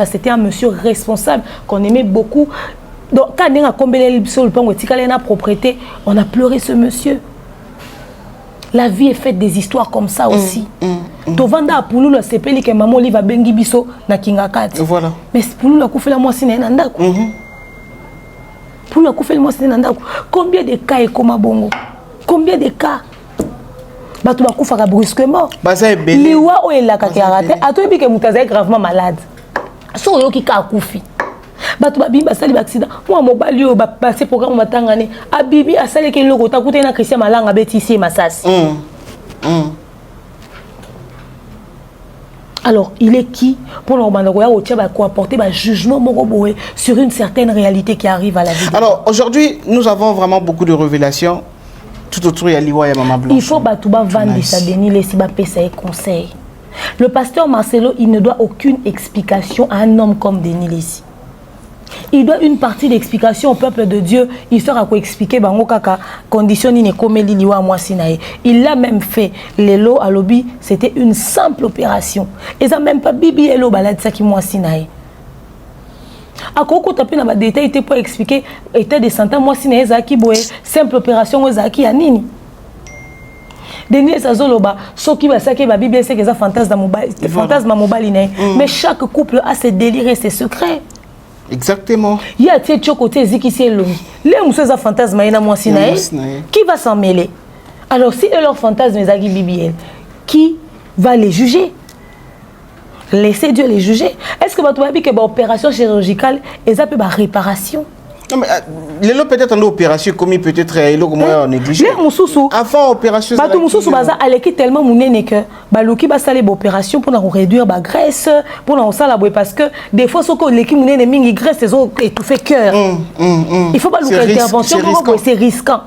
c'était un monsieur responsable qu'on aimait beaucoup. Donc, quand on a combien de propriété, on a pleuré ce monsieur. La vie est faite des histoires comme ça aussi. Tovanda Pouloula c'est peli que maman li va bengi biso na kingakati. Voilà. Mais Pouloula koufela moi sine na ndako. Pouloula koufela moi sine na ndako. Combien de cas et comme bongo? Combien de cas? Batu ba koufaka brusquement. Baza ebele. Liwa o elaka ki arate. Atoyebi ke mutaza est gravement malade. So yo ki ka koufi. bato babi basali ba accident moi mobali yo ba passer programme matangane abibi asali ke loko takuta na Christian Malanga betisi masasi. Alors, il est qui pour apporter un jugement sur une certaine réalité qui arrive à la vie? Alors, aujourd'hui, nous avons vraiment beaucoup de révélations tout autour de Liwa et Maman Blanche. Il faut vendre sa déni, laisser ses conseils. Le pasteur Marcelo, il ne doit aucune explication à un homme comme Denis Lessi. Il doit une partie d'explication au peuple de Dieu, histoire à quoi expliquer bango kaka condition ni comme liwa moi sinae. Il l'a même fait. Lelo à lobby, c'était une simple opération. Et ça même pas bibi elo balade ça qui moi sinae. À quoi tapé na ba détail était pour expliquer était des centaines moi sinae za ki boye simple opération za ki anini. Denis Azoloba, ce qui va saquer ma Bible c'est que ça fantasme mobile mais chaque couple a ses délires et ses secrets. Exactement. Il y a des côté zikisi longi. Les mousseux à fantasme ina moi sinae. Qui va s'en mêler? Alors si leur fantasme est agi bibiel, qui va les juger? Laissez Dieu les juger. Est-ce que votre babi que opération chirurgicale et ça peut réparation? Non mais les lots peut-être en opération commis peut-être négligé. Les moussous avant opération. Bah tout moussous baza aleki tellement mouné que baluki ba salé opération pour réduire ba graisse pour na sala parce que des fois ce que l'équipe mouné mingi graisse ils ont étouffé cœur. Il faut pas louer intervention c'est risquant.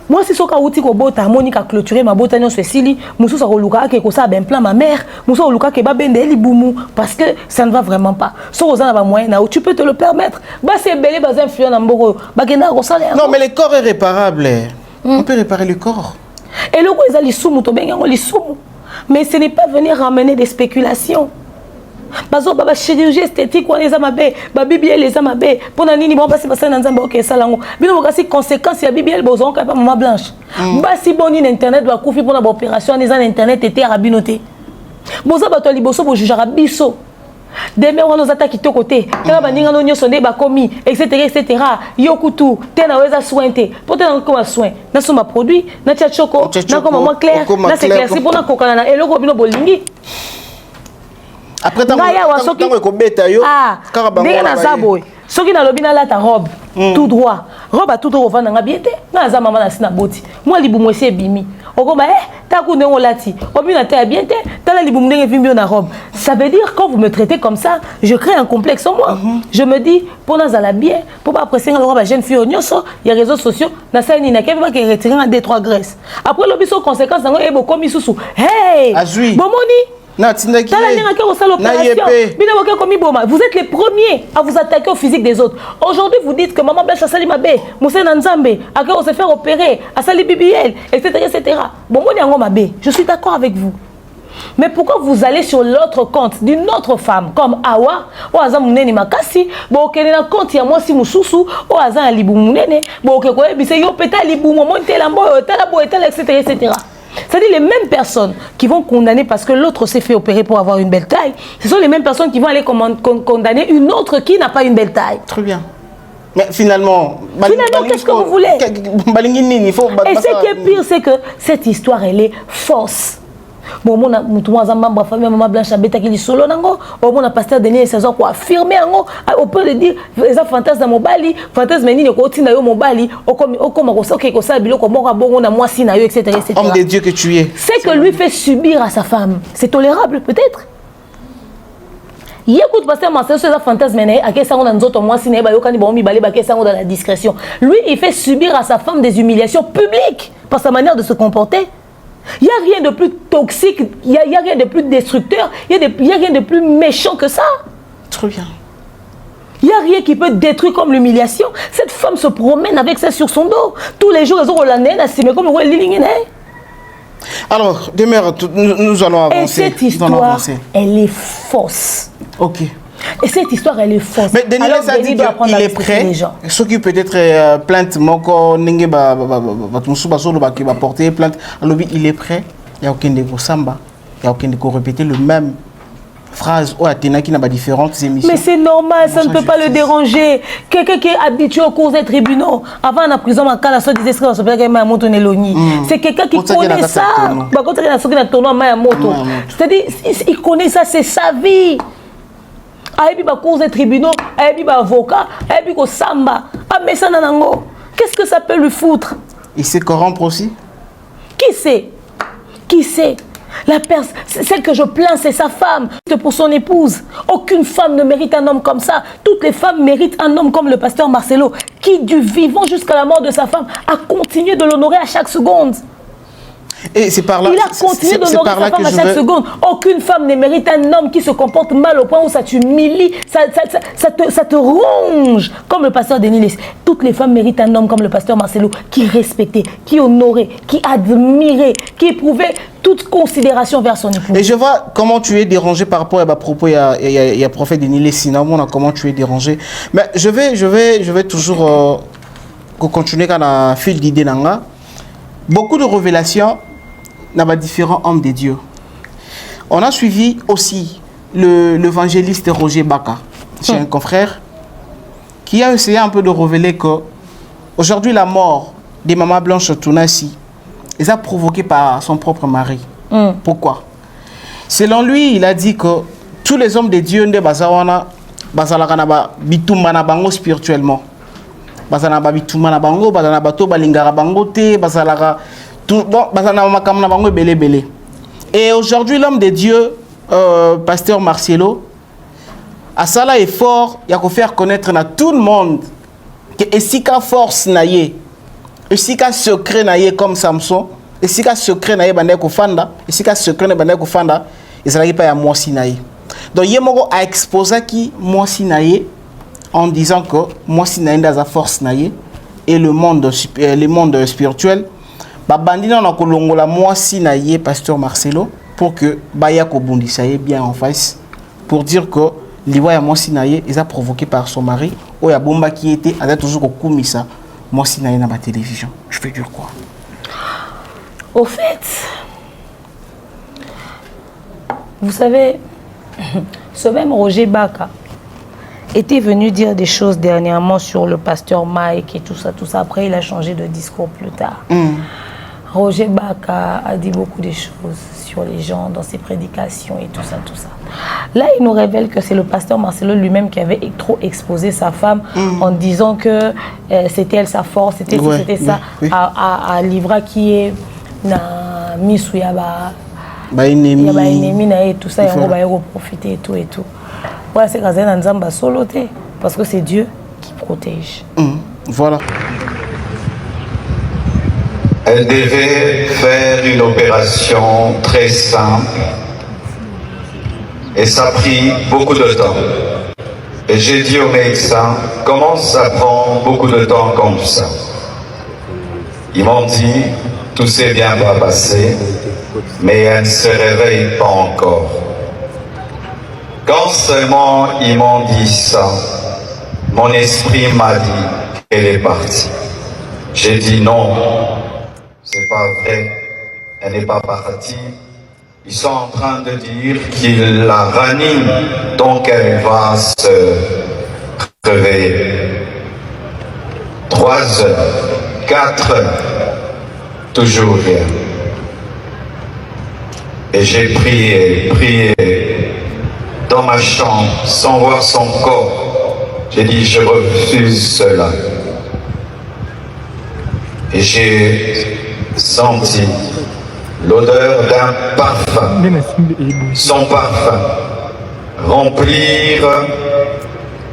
Moi si soka outi ko bota monika clôturer ma bota non ceci moussou sa luka ke ko sa ben plan ma mère moussou luka ke ba bende li boumou parce que ça ne va vraiment pas. So ozana ba moyen na tu peux te le permettre. Ba c'est belé ba influent na mboko ba kenda ko sala. Non mais le corps est réparable. On peut réparer le corps. Et le ko ezali sumu to benga li sumu. Mais ce n'est pas venir ramener des spéculations. Bazo baba chirurgie esthétique wana eza mabe ba bibiel eza mabe pona nini bon basi basa na nzambe OK salango bino kasi conséquence ya bibiel bozon ka pa Maman Blanche basi boni na internet ba kufi pona ba opération eza na internet était rabinoté boza bato liboso bo jugera biso demain on nous attaque to côté kala baninga no nyoso nde ba komi etc yokutu tena weza sointe potena ko ba soin na soma produit na tia choko na ko maman clair na c'est clair si pona kokana na eloko bino bolingi. Après tant que bêta yo ndenge naza boye soki nalobi nalata robe tout droit robe a tout droit ovanda bien te naza mama na sina boti moi libumu esi ebimi okoma taku ndenge olati obi na te bien te tala libumu ndenge vimbi na robe. Ça veut dire quand vous me traitez comme ça je crée un complexe en moi. Je me dis pour nazala bien pour pas presser la robe jeune fille nyonso il y a réseaux sociaux na ça ni na ke ba ke retirer en 2-3 graisses après lobi so conséquence ngo ebo komi susu hey bomoni. Vous êtes les premiers à vous attaquer au physique des autres. Aujourd'hui, vous dites que Maman Blanche a sali mabé, Moussa Nanzambe, à quoi on se faire opérer, à sali BBL, etc. Bon, moi, je suis d'accord avec vous. Mais pourquoi vous allez sur l'autre compte d'une autre femme comme Awa, ou Azam Mounene Makasi, bon, quel est le compte, il y a moi si Moussoussou, ou Azam Alibou Mounene, bon, que quoi, c'est yo péta Alibou, Momon, Telambo, Talabo, etc. C'est-à-dire les mêmes personnes qui vont condamner parce que l'autre s'est fait opérer pour avoir une belle taille, ce sont les mêmes personnes qui vont aller condamner une autre qui n'a pas une belle taille. Très bien. Mais finalement qu'est-ce que vous voulez? Et ce qui est pire, c'est que cette histoire, elle est fausse. Bon, on a membre famille Maman Blanche abeta qui solo nango, on a pasteur Denis saison pour affirmer ngo, on peut le dire les fantasmes dans mobali, fantasme nini ko tinda yo mobali, okoma ko soke ko sa biloko moko bongo na mwasi na yo etc. Homme de Dieu que tu es. C'est que lui fait subir à sa femme. C'est tolérable peut-être. Écoute pasteur Marcel sur fantasme né à quest-ce qu'on a nzoto mwasi na ba yo kani ba mi balé ba quest-ce qu'on dans la discrétion. Lui il fait subir à sa femme des humiliations publiques par sa manière de se comporter. Il n'y a rien de plus toxique, il n'y a rien de plus destructeur, il n'y a rien de plus méchant que ça. Très bien. Il n'y a rien qui peut détruire comme l'humiliation. Cette femme se promène avec ça sur son dos. Tous les jours, elle a comme alors, demain, nous allons avancer. Et cette histoire, elle est fausse. Ok. Et cette histoire, elle est fausse. Mais Denis a dit qu'il est prêt. Ce qui peut être plainte, qui va porter plainte. Alors, il est prêt. Il n'y a aucun dégo samba. Il n'y a aucun dégo répéter le même phrase ou Athéna qui n'a pas différentes émissions. Mais c'est normal, ça ne peut pas le déranger. Quelqu'un qui est habitué aux cours des tribunaux, avant la prison, c'est quelqu'un qui connaît ça. C'est-à-dire, il connaît ça, c'est sa vie. ayebi ba cours des tribunaux, ayebi ba avocat, ayebi ko samba, mais ça nanango. Qu'est-ce que ça peut lui foutre? Il sait corrompre aussi? Qui sait? Qui sait? Celle que je plains, c'est sa femme, c'est pour son épouse. Aucune femme ne mérite un homme comme ça. Toutes les femmes méritent un homme comme le pasteur Marcelo, qui du vivant jusqu'à la mort de sa femme a continué de l'honorer à chaque seconde. Et c'est par là, il a continué d'honorer sa femme à chaque seconde. Aucune femme ne mérite un homme qui se comporte mal au point où ça t'humilie, ça te ronge, comme le pasteur Denis Less. Toutes les femmes méritent un homme comme le pasteur Marcelo, qui respectait, qui honorait, qui admirait, qui éprouvait toute considération vers son époux. Et je vois comment tu es dérangé par rapport à ma propos, il y a prophète Denis Less, comment tu es dérangé. Mais je vais toujours continuer quand on a fil d'idée. Beaucoup de révélations dans différents hommes de Dieu. On a suivi aussi l'évangéliste Roger Baka, c'est un confrère, qui a essayé un peu de révéler que aujourd'hui la mort de Maman Blanche Tounassi est provoquée par son propre mari. Pourquoi? Selon lui, il a dit que tous les hommes de Dieu ne sont spirituellement. Et aujourd'hui, l'homme de Dieu, pasteur Marcelo, a ça effort, il a faire connaître à tout le monde que Essika force naïe, Essika secret naïe comme Samson, Essika secret naïe bandeko fanda, Essika secret bandeko fanda, et ça n'est pas à moi sinaïe. Donc Yemoro a exposé qui moi sinaïe en disant que moi sinaïe dans la force naïe et le monde spirituel. Bandina na kolongola moi sinaïe pasteur Marcelo pour que Baya Kobundisaye bien en face pour dire que l'Ivoire moi sinaïe est provoqué par son mari ou ya bomba qui était a toujours au kumisa moi sinaïe na la télévision. Je veux dire quoi? Au fait, vous savez, ce même Roger Baka était venu dire des choses dernièrement sur le pasteur Mike et tout ça. Après, il a changé de discours plus tard. Roger Baka a dit beaucoup de choses sur les gens dans ses prédications et tout ça. Là, il nous révèle que c'est le pasteur Marcelo lui-même qui avait trop exposé sa femme en disant que c'était elle sa force, c'était ça, à Livra qui est na Misuyaba. Ennemi et tout ça, et on va profiter et tout. Voilà, c'est parce que c'est Dieu qui protège. Voilà. Elle devait faire une opération très simple et ça a pris beaucoup de temps. Et j'ai dit au médecin, comment ça prend beaucoup de temps comme ça? Ils m'ont dit, tout s'est bien passé, mais elle ne se réveille pas encore. Quand seulement ils m'ont dit ça, mon esprit m'a dit qu'elle est partie. J'ai dit non, c'est pas vrai, elle n'est pas partie. Ils sont en train de dire qu'ils la raniment, donc elle va se réveiller. 3 heures, 4 heures, toujours rien. Et j'ai prié dans ma chambre, sans voir son corps. J'ai dit, je refuse cela. Et j'ai senti l'odeur d'un parfum, son parfum, remplir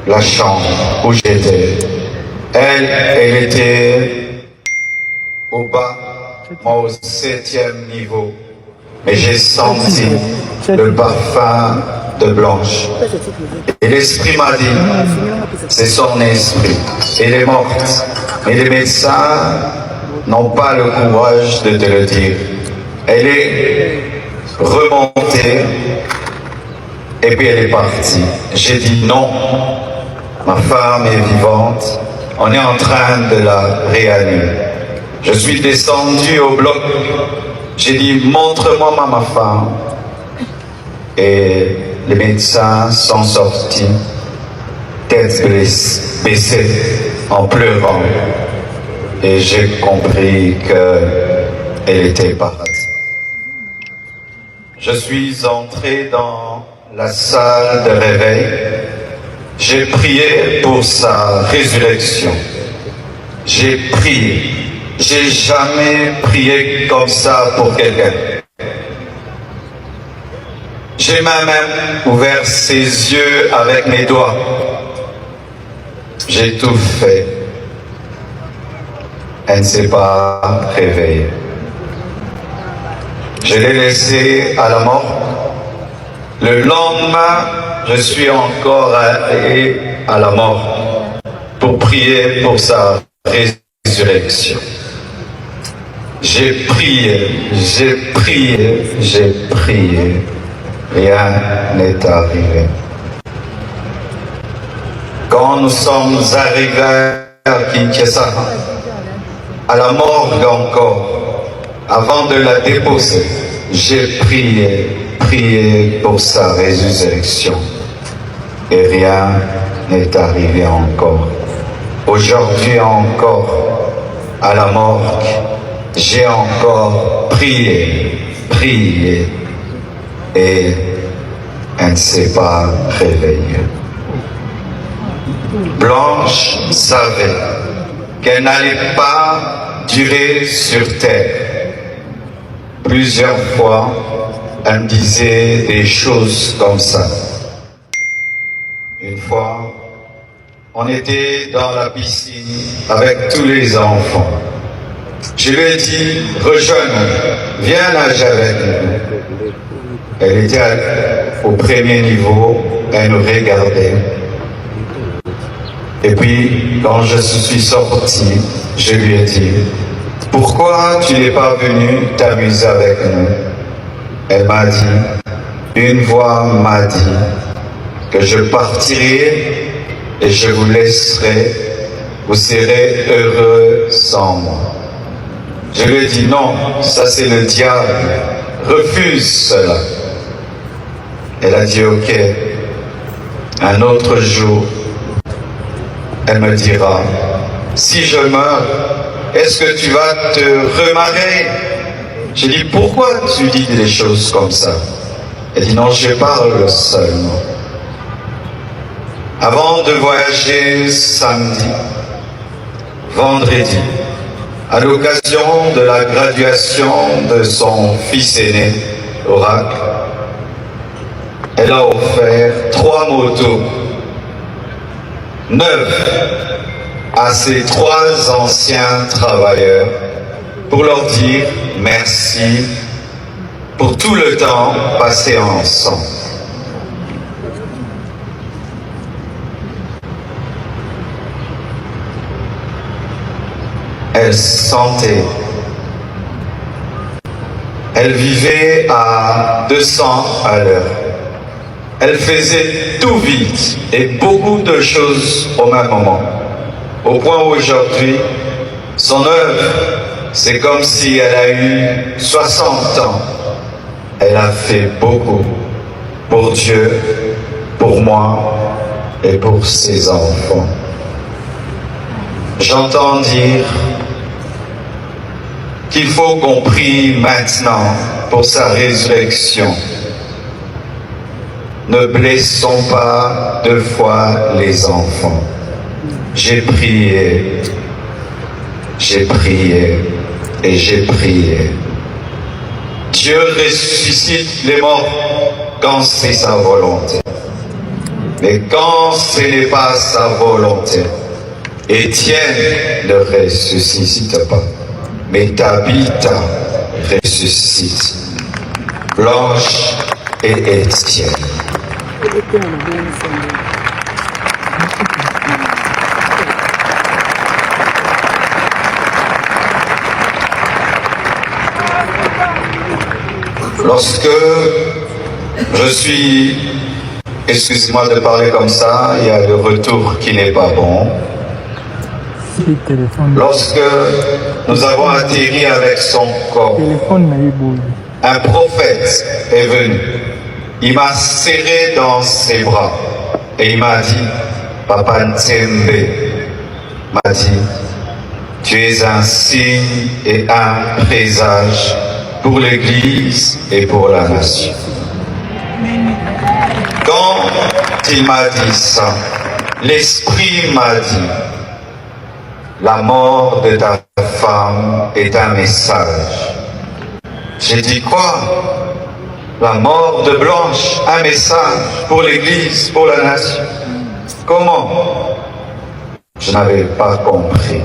la chambre où j'étais. Elle était au bas, moi au 7e niveau. Mais j'ai senti le parfum de Blanche. Et l'esprit m'a dit, c'est son esprit. Elle est morte. Mais les médecins n'ont pas le courage de te le dire. Elle est remontée et puis elle est partie. J'ai dit non, ma femme est vivante. On est en train de la réanimer. Je suis descendu au bloc. J'ai dit, montre-moi ma femme. Et les médecins sont sortis, tête baissée, en pleurant. Et j'ai compris qu'elle était partie. Je suis entré dans la salle de réveil J'ai prié pour sa résurrection. J'ai prié. J'ai jamais prié comme ça pour quelqu'un. J'ai même ouvert ses yeux avec mes doigts. J'ai tout fait. Elle ne s'est pas réveillée. Je l'ai laissée à la mort. Le lendemain, je suis encore allé à la mort pour prier pour sa résurrection. J'ai prié, j'ai prié, j'ai prié. Rien n'est arrivé. Quand nous sommes arrivés à Kinshasa, à la morgue encore, avant de la déposer, j'ai prié pour sa résurrection. Et rien n'est arrivé encore. Aujourd'hui encore, à la morgue, j'ai encore prié. Et elle ne s'est pas réveillée. Blanche savait qu'elle n'allait pas durer sur terre. Plusieurs fois, elle me disait des choses comme ça. Une fois, on était dans la piscine avec tous les enfants. Je lui ai dit, rejoins-nous, viens nager avec nous. Elle était au premier niveau, elle nous regardait. Et puis, quand je suis sorti, je lui ai dit, pourquoi tu n'es pas venu t'amuser avec nous? Elle m'a dit, une voix m'a dit que je partirai et je vous laisserai, vous serez heureux sans moi. Je lui ai dit, non, ça c'est le diable, refuse cela. Elle a dit, ok, un autre jour, elle me dira, si je meurs, est-ce que tu vas te remarier? J'ai dit, pourquoi tu dis des choses comme ça? Elle dit, non, je parle seulement. Avant de voyager samedi, vendredi, à l'occasion de la graduation de son fils aîné, Oracle, elle a offert 3 motos neuves à ses 3 anciens travailleurs pour leur dire merci pour tout le temps passé ensemble. Elle sentait. Elle vivait à 200 à l'heure. Elle faisait tout vite et beaucoup de choses au même moment. Au point où aujourd'hui, son œuvre, c'est comme si elle a eu 60 ans. Elle a fait beaucoup pour Dieu, pour moi et pour ses enfants. J'entends dire qu'il faut qu'on prie maintenant pour sa résurrection. Ne blessons pas 2 fois les enfants. J'ai prié et j'ai prié. Dieu ressuscite les morts quand c'est sa volonté. Mais quand ce n'est pas sa volonté, Étienne ne ressuscite pas. Mais Tabitha ressuscite. Blanche et Étienne. Lorsque je suis, excusez-moi de parler comme ça, il y a le retour qui n'est pas bon. Lorsque nous avons atterri avec son corps, un prophète est venu. Il m'a serré dans ses bras et il m'a dit, Papa Ntembe, m'a dit, tu es un signe et un présage pour l'Église et pour la nation. Quand il m'a dit ça, l'Esprit m'a dit, la mort de ta femme est un message. J'ai dit quoi? La mort de Blanche, un message pour l'Église, pour la nation. Comment? Je n'avais pas compris.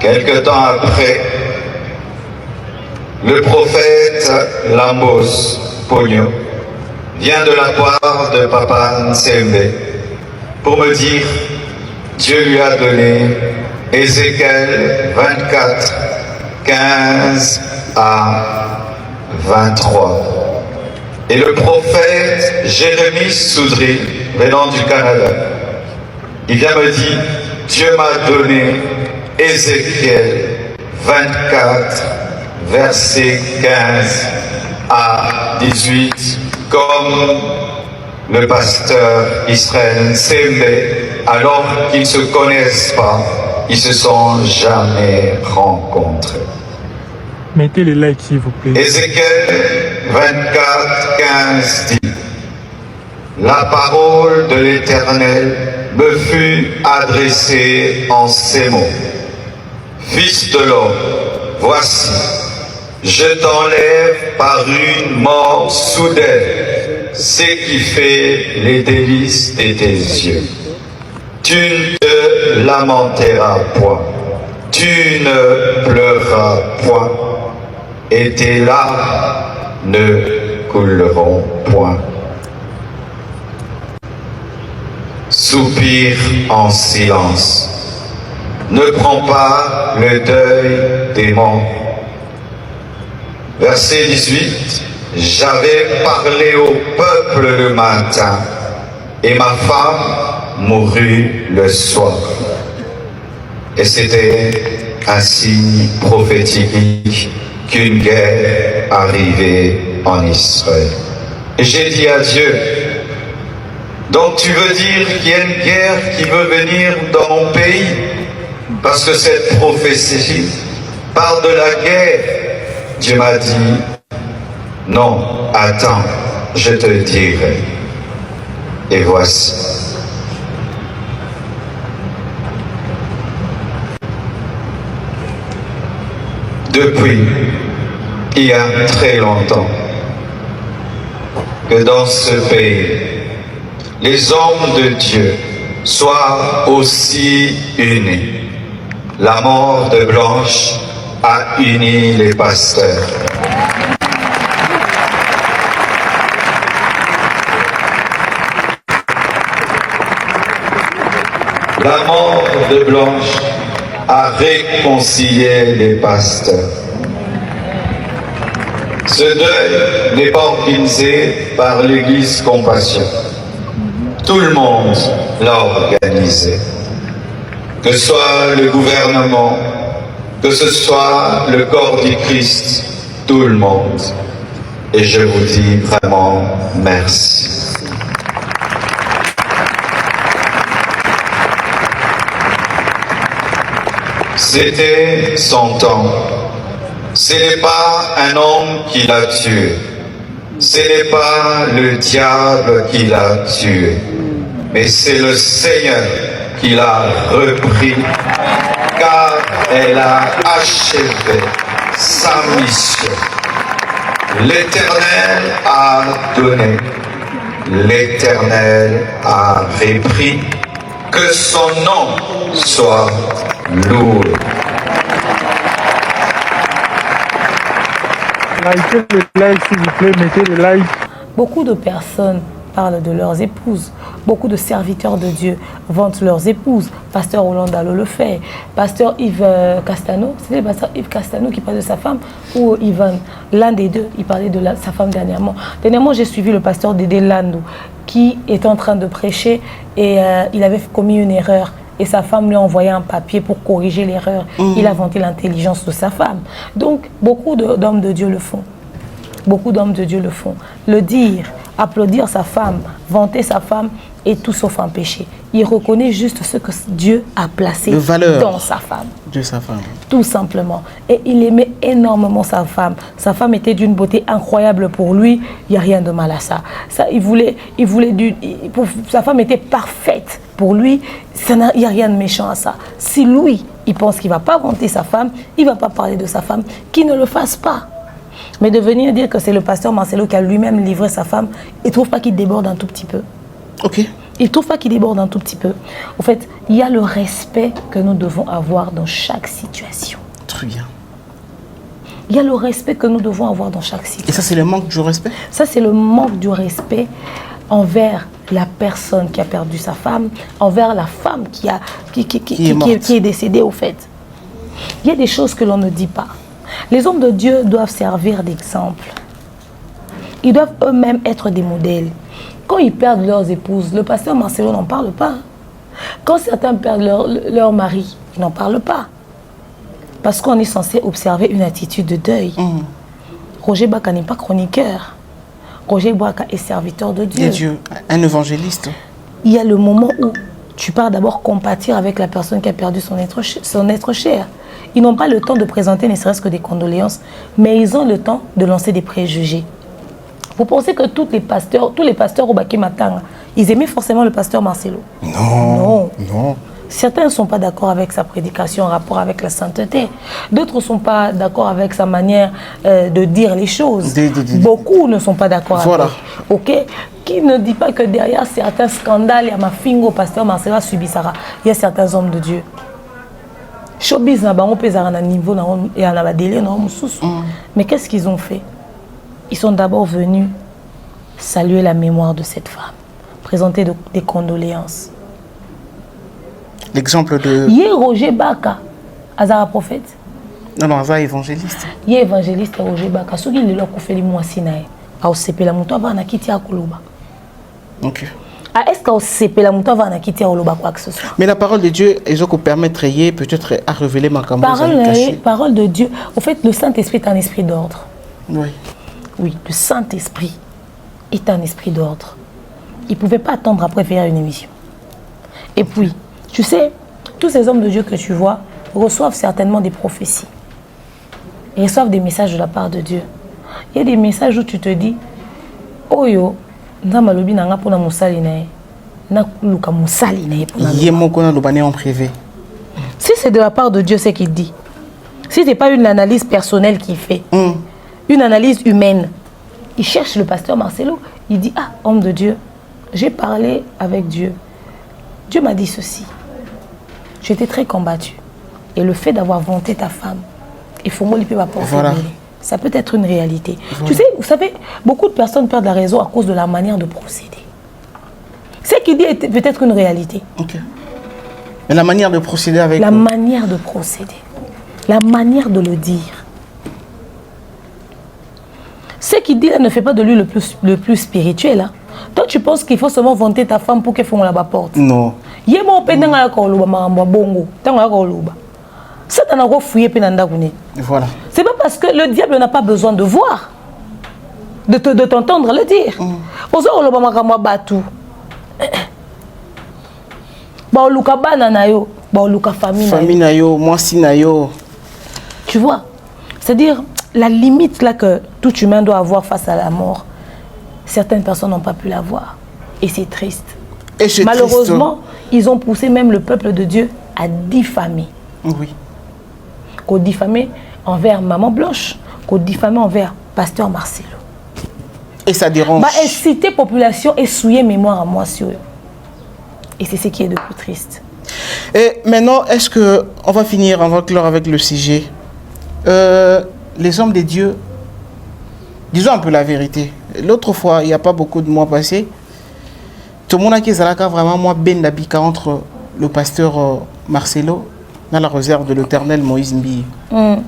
Quelque temps après, le prophète Lambos Pogno vient de la part de Papa Nsembe pour me dire Dieu lui a donné Ézéchiel 24, 15 à 23. Et le prophète Jérémie Soudry, venant du Canada, il vient me dire Dieu m'a donné Ézéchiel 24, versets 15 à 18, comme le pasteur Israël Nsembe, alors qu'ils ne se connaissent pas, ils se sont jamais rencontrés. Mettez les likes s'il vous plaît. Ézéchiel 24, 15 dit la parole de l'Éternel me fut adressée en ces mots. Fils de l'homme, voici, je t'enlève par une mort soudaine, ce qui fait les délices de tes yeux. Tu ne te lamenteras point, tu ne pleureras point, et tes larmes ne couleront point. Soupire en silence. Ne prends pas le deuil des morts. Verset 18. J'avais parlé au peuple le matin, et ma femme mourut le soir. Et c'était un signe prophétique qu'une guerre arrivait en Israël. Et j'ai dit à Dieu, donc tu veux dire qu'il y a une guerre qui veut venir dans mon pays? Parce que cette prophétie parle de la guerre. Dieu m'a dit, non, attends, je te dirai. Et voici. Depuis, il y a très longtemps, que dans ce pays, les hommes de Dieu soient aussi unis. La mort de Blanche a uni les pasteurs. La mort de Blanche a réconcilié les pasteurs. Ce deuil n'est pas organisé par l'Église Compassion. Tout le monde l'a organisé. Que ce soit le gouvernement, que ce soit le corps du Christ, tout le monde. Et je vous dis vraiment merci. C'était son temps. Ce n'est pas un homme qui l'a tué. Ce n'est pas le diable qui l'a tué. Mais c'est le Seigneur qui l'a repris, car elle a achevé sa mission. L'Éternel a donné, l'Éternel a repris, que son nom soit loué. Likez les likes s'il vous plaît, mettez les likes. Beaucoup de personnes parlent de leurs épouses. Beaucoup de serviteurs de Dieu vantent leurs épouses. Pasteur Roland Dallot le fait. Pasteur Yves Castano, c'était le pasteur Yves Castano qui parlait de sa femme, ou Ivan, l'un des deux, il parlait de sa femme dernièrement. Dernièrement, j'ai suivi le pasteur Dédé Lando qui était en train de prêcher et il avait commis une erreur. Et sa femme lui a envoyé un papier pour corriger l'erreur. Il a vanté l'intelligence de sa femme. Donc, beaucoup d'hommes de Dieu le font. Beaucoup d'hommes de Dieu le font. Le dire, applaudir sa femme, vanter sa femme, et tout sauf un péché. Il reconnaît juste ce que Dieu a placé dans sa femme. De sa femme. Tout simplement. Et il aimait énormément sa femme. Sa femme était d'une beauté incroyable pour lui. Il n'y a rien de mal à ça. Sa femme était parfaite pour lui. Il n'y a rien de méchant à ça. Si lui, il pense qu'il ne va pas vanter sa femme, il ne va pas parler de sa femme, qu'il ne le fasse pas. Mais de venir dire que c'est le pasteur Marcelo qui a lui-même livré sa femme, il ne trouve pas qu'il déborde un tout petit peu. Ok. Il ne trouve pas qu'il déborde un tout petit peu. En fait, il y a le respect que nous devons avoir dans chaque situation. Très bien. Il y a le respect que nous devons avoir dans chaque situation. Et ça, c'est le manque du respect? Ça, c'est le manque du respect envers la personne qui a perdu sa femme, envers la femme qui est décédée, au fait. Il y a des choses que l'on ne dit pas. Les hommes de Dieu doivent servir d'exemple. Ils doivent eux-mêmes être des modèles. Quand ils perdent leurs épouses, le pasteur Marcelo n'en parle pas. Quand certains perdent leur mari, ils n'en parlent pas. Parce qu'on est censé observer une attitude de deuil. Roger Baka n'est pas chroniqueur. Roger Baka est serviteur de Dieu. Et Dieu, un évangéliste. Il y a le moment où tu pars d'abord compatir avec la personne qui a perdu son être cher. Ils n'ont pas le temps de présenter ne serait-ce que des condoléances, mais ils ont le temps de lancer des préjugés. Vous pensez que tous les pasteurs au Baké Matanga, ils aimaient forcément le pasteur Marcelo? Non. Certains ne sont pas d'accord avec sa prédication en rapport avec la sainteté. D'autres ne sont pas d'accord avec sa manière de dire les choses. Beaucoup ne sont pas d'accord avec. Ok? Qui ne dit pas que derrière certains scandales, il y a ma fingo pasteur Marcelo subissara. Il y a certains hommes de Dieu. Showbiz n'a pas un niveau et un délai. Mais qu'est-ce qu'ils ont fait? Ils sont d'abord venus saluer la mémoire de cette femme, présenter des condoléances. L'exemple de... Il y a Roger Baka, Azara prophète. Non, Azara évangéliste. Il y a évangéliste Roger Baka. Ce qui est là, fait les mois sinaï. A CP la mouton va na kiti à Koloba. Ok. Est-ce qu'au CP la mouton va na kiti à Koloba quoi que ce soit? Mais la parole de Dieu, ils ont permettre peut-être à révéler ma parole de Dieu. En fait, le Saint-Esprit est un esprit d'ordre. Oui. Oui, le Saint-Esprit est un esprit d'ordre. Il ne pouvait pas attendre après faire une émission. Et puis, tu sais, tous ces hommes de Dieu que tu vois reçoivent certainement des prophéties. Ils reçoivent des messages de la part de Dieu. Il y a des messages où tu te dis, oh yo, ndamalobi nanga pona musali nae, na luka musali nae pona. En privé. Si c'est de la part de Dieu, c'est qu'il dit. Si c'est pas une analyse personnelle qu'il fait. Une analyse humaine. Il cherche le pasteur Marcelo, il dit, ah, homme de Dieu, j'ai parlé avec Dieu. Dieu m'a dit ceci. J'étais très combattu. Et le fait d'avoir vanté ta femme, il faut moi lui apporter. Ça peut être une réalité. Tu sais, vous savez, beaucoup de personnes perdent la raison à cause de la manière de procéder. Ce qu'il dit est peut-être une réalité. Ok. Mais la manière de procéder avec... La manière de procéder. La manière de le dire. Ce qu'il dit là ne fait pas de lui le plus spirituel. Hein. Toi, tu penses qu'il faut seulement vanter ta femme pour qu'elle fasse la porte? Non. Voilà. C'est pas parce que le diable n'a pas besoin de voir, de t'entendre le dire. Tu vois, c'est-à-dire la limite là que tout humain doit avoir face à la mort, certaines personnes n'ont pas pu la voir. Et c'est triste. Malheureusement, ils ont poussé même le peuple de Dieu à diffamer. Oui. Qu'on diffamait envers Maman Blanche, qu'on diffamait envers Pasteur Marcelo. Et ça dérange. Inciter population et souiller mémoire à moi sur eux. Et c'est ce qui est le plus triste. Et maintenant, est-ce que on va finir, on va clore avec le sujet. Les hommes de Dieu, disons un peu la vérité. L'autre fois, il n'y a pas beaucoup de mois passés, tout le monde a qui vraiment moi ben d'habika entre le pasteur Marcelo dans la réserve de l'Éternel Moïse Mbi.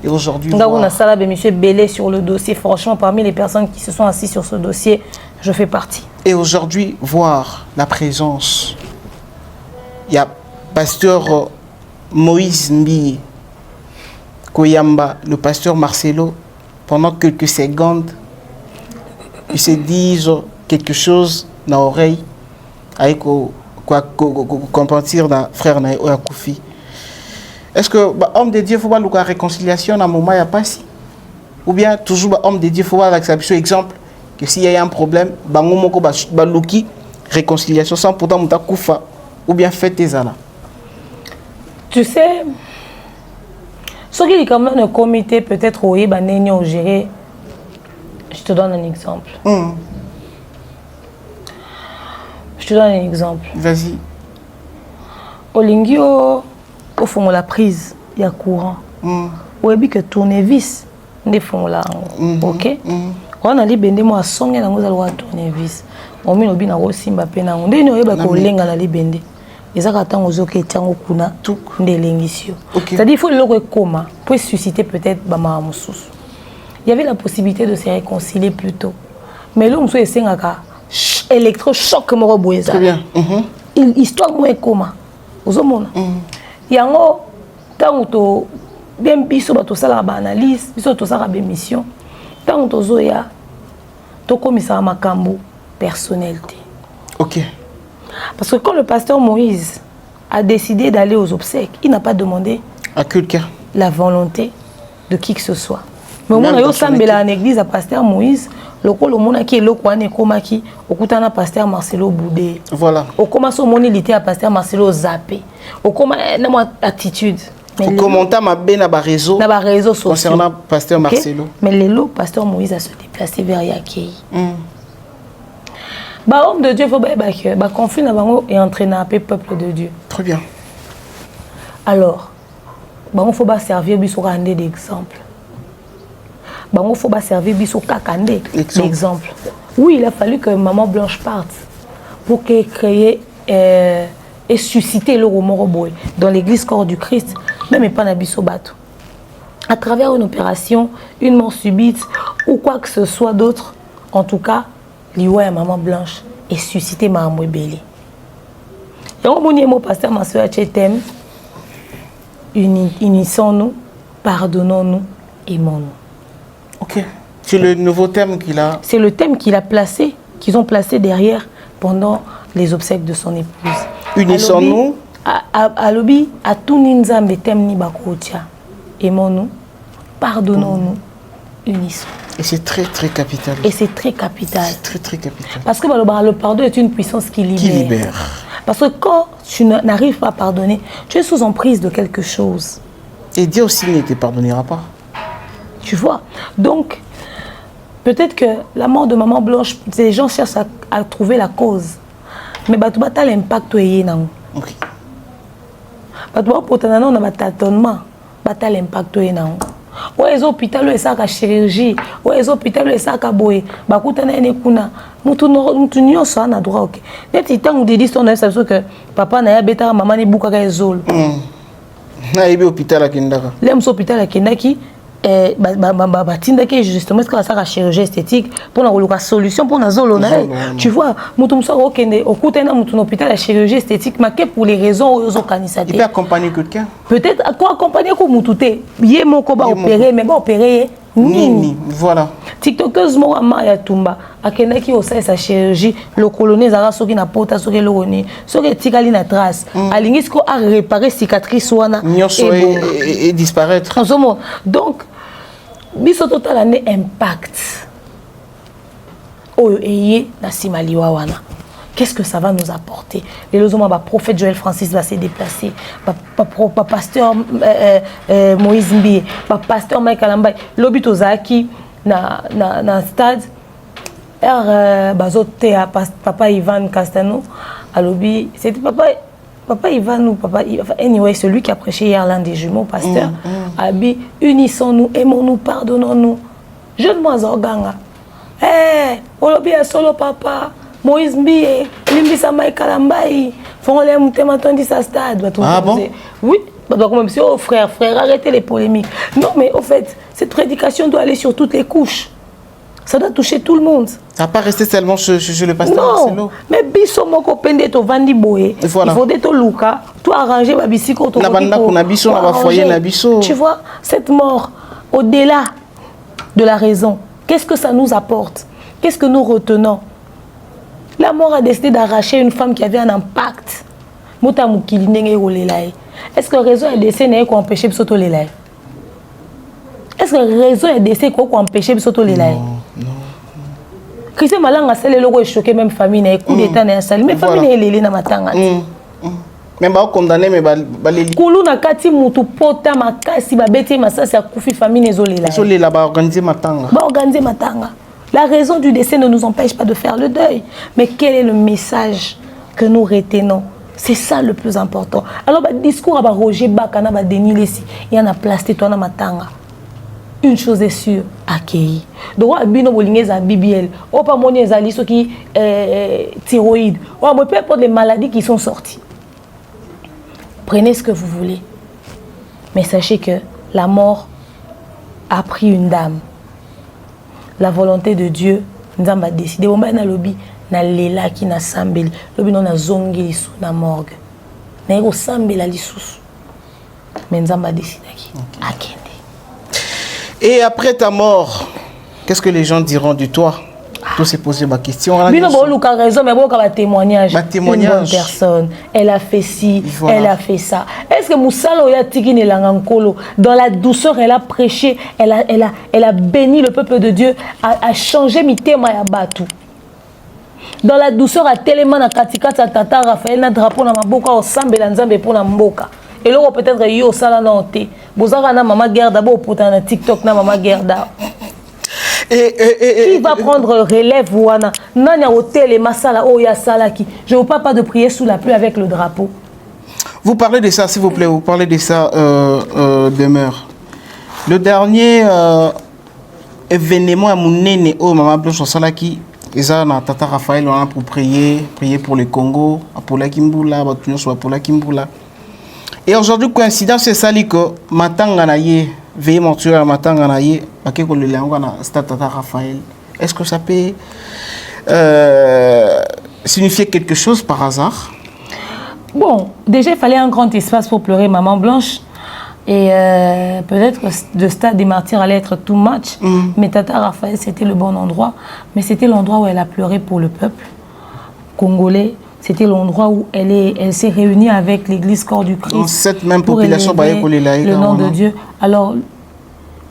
Et aujourd'hui, on a salé monsieur Bélé sur le dossier. Franchement, parmi les personnes qui se sont assises sur ce dossier, je fais partie. Et aujourd'hui, voir la présence, il y a pasteur Moïse Mbi Koyamba, le pasteur Marcelo, pendant quelques secondes, ils se disent quelque chose dans l'oreille avec compatir dans frère na oya Koufi. Est-ce que homme de Dieu faut pas la réconciliation à un moment y a pas si, ou bien toujours homme de Dieu faut pas l'accepter exemple que s'il y a un problème bango moko ba luki réconciliation sans pourtant muta kufa ou bien faites tes ala. Tu sais, ce qui est comme un comité peut-être au gérer. Je te donne un exemple. Je te donne un exemple. Vas-y. Au lingio, au fond la prise, il y a courant. Ou bien que tournevis, des fonds là, ok. Quand on a dit bende moi songe na ngoza lwa tournevis. On met obi na rosimba pena. On dit no yeba ko lenga na libende. Ezaka tango zoke tango kuna tout ndelengisio. C'est-à-dire il faut le coma pour susciter peut-être bama mususu. Il y avait la possibilité de se réconcilier plus tôt. Mais là on se sengaka électrochoc moko boyeza. Très bien. Histoire moi coma. Ozomona. Yango tango to bien biso bato sala ba analyse, biso to sala ba mission. Tango to zoya to komisa makambo personnalité. OK. Parce que quand le pasteur Moïse a décidé d'aller aux obsèques, il n'a pas demandé à quelqu'un la volonté de qui que ce soit. Mais on a eu sambela en église à pasteur Moïse, le mona qui est le kwane komaki, okutana pasteur Marcelo Boudé. Voilà. Au commence au monilité à pasteur Marcelo Zappé. Au comment na attitude. Au commentaire ma ben na ba réseau concernant pasteur Marcelo. Mais le pasteur Moïse a se déplacé vers Yakei. Bah homme de Dieu faut bah conflit na bango et entraîner un peu peuple de Dieu. Très bien. Alors bah on faut pas servir biso kandé d'exemple. Bah on faut pas servir biso kakandé d'exemple. Oui, il a fallu que maman Blanche parte pour créer et susciter le Romoroboy dans l'église corps du Christ, même pas na biso bato. À travers une opération, une mort subite ou quoi que ce soit d'autre, en tout cas liwa maman Blanche et susciter ma amouébélé. Et on dit mon pasteur ma soeur Chetem, unissons-nous, pardonnons-nous, aimons-nous. OK. C'est le nouveau thème qu'il a. C'est le thème qu'il a placé, qu'ils ont placé derrière pendant les obsèques de son épouse. Unissons-nous. À l'obi, à tout ninzambe thème ni bakotia. Aimons-nous, pardonnons-nous, unissons. Et c'est très très capital. Et c'est très capital. Très très capital. Parce que le pardon est une puissance qui libère. Qui libère. Parce que quand tu n'arrives pas à pardonner, tu es sous emprise de quelque chose. Et Dieu aussi ne te pardonnera pas. Tu vois. Donc, peut-être que la mort de maman Blanche, les gens cherchent à trouver la cause. Mais tu as l'impact où il y a. OK. Tu as tâtonnement. Tu as l'impact où il y a. Ouais, les hôpitaux, les chirurgie, ouais, les hôpitaux, les boé, bakutana ene kuna, mutu nyo so na droit OK. Neti tangu didi son na saso que papa na ya beta maman ni buka ka ezolo. Na ibi hôpital akindaka. Lem so hôpital akindaki batindaki justement ce que ça chirurgie esthétique pour na koluka solution pour na zolo na. Tu vois, mutu muso okende okutana mutu na hôpital la chirurgie esthétique maké pour les raisons aux okanisate. Il peut accompagner quelqu'un. Peut-être accompagner ko mutute. Yé moko ba opérer mais ba opérer nini. Voilà. TikTokeuse mo Maya Tumba akendaki osa sa chirurgie le colonel zara soki na pota soki loroni soki tikali na trace alingi ko a réparer cicatrice wana et disparaître. Donc biso total ane impact oyo eye na simaliwa wana. Qu'est-ce que ça va nous apporter? Les lozoma ba prophète Joël Francis va se déplacer, ba pasteur Moïse Mbie, ba pasteur Michael Ambay, lobito zaki na stade bazote à papa Ivan Castano à lobby, c'était papa Ivan ou papa anyway celui qui a prêché hier l'un des jumeaux pasteur abi unissons-nous, aimons-nous, pardonnons-nous. Jeune moi Zorganga. Olobi solo papa Moïse Mbie, Limbisa Michael Ambay, font les moutons sa stade. Ah bon? Oui. Donc, même si, oh frère, arrêtez les polémiques. Non, mais au fait, cette prédication doit aller sur toutes les couches. Ça doit toucher tout le monde. Ça n'a pas resté seulement chez le pasteur Marcelo. Non, mais biso moko pende to vandi boye. Il faut de to luka, to arranger ma bisiko to foyer. Tu vois, cette mort, au-delà de la raison, qu'est-ce que ça nous apporte? Qu'est-ce que nous retenons? La mort a décidé d'arracher une femme qui avait un impact. Mota mukili ndenge olelaye. Est-ce que raison est décès n'est qu'on empêcher bisoto lelaye? Est-ce que raison est décès qu'on empêcher bisoto lelaye? Non. Christian Malanga c'est le logo choqué même famille na coup d'état na installé mais famille est lélé na matanga. Même ba condamné mais baleli. Kulu na kati mutu pota makasi ba beti masasi akufi famille nezolela. Zolela ba organiser matanga. Ba organiser matanga. La raison du décès ne nous empêche pas de faire le deuil. Mais quel est le message que nous retenons? C'est ça le plus important. Alors, le discours à Roger Bakana, Denis Lessi, il y en a place, toi, dans matanga. Une chose est sûre, accueilli. Donc, Bino Bolingez à BBL, ou pas mon ceux qui thyroïde, ou peu importe les maladies qui sont sorties. Prenez ce que vous voulez. Mais sachez que la mort a pris une dame. La volonté de Dieu, nous avons décidé. On va dans le lobby, na lela qui na sambeli, lobby non na zongi sous na morgue. Na ego sambela lisusu. Mais nous avons décidé qui. Et après ta mort, qu'est-ce que les gens diront de toi? Tout s'est posé ma question. Bino ba luka raison mais bon ka témoignage. Témoignage. Une bonne personne, elle a fait ci, voilà. Elle a fait ça. Est-ce que Moussalo ya tiki ne langankolo dans la douceur elle a prêché, elle a béni le peuple de Dieu, a changé mitema ya batu. Dans la douceur a tellement na katika tata Raphaël na drapeau na maboka au sambela nzambe pour na mboka. Et là peut-être yo sala na onté. Bozaka na mama guerre d'abord pour na TikTok na mama guerre da. Qui va prendre relève wana? Nanya hôtel et masala oh ya salaki. Je vous parle pas de prier sous la pluie avec le drapeau. Vous parlez de ça s'il vous plaît, vous parlez de ça demeure. Le dernier événement à Mounene oh maman Blanche salaki ils na tata Raphaël on a pour prier pour le Congo, pour la Kimbula, pour la Kimbula. Et aujourd'hui coïncidence c'est ça que matanga na ye veille mortuaire à matanga na ye bakeko le lango na tata Raphaël. Est-ce que ça peut signifier quelque chose par hasard? Bon, déjà il fallait un grand espace pour pleurer maman Blanche. Et peut-être que le stade des martyrs allait être too much, mais Tata Raphaël c'était le bon endroit. Mais c'était l'endroit où elle a pleuré pour le peuple congolais. C'était l'endroit où elle s'est réunie avec l'église Corps du Christ. Dans cette même population, le nom de Dieu. Alors,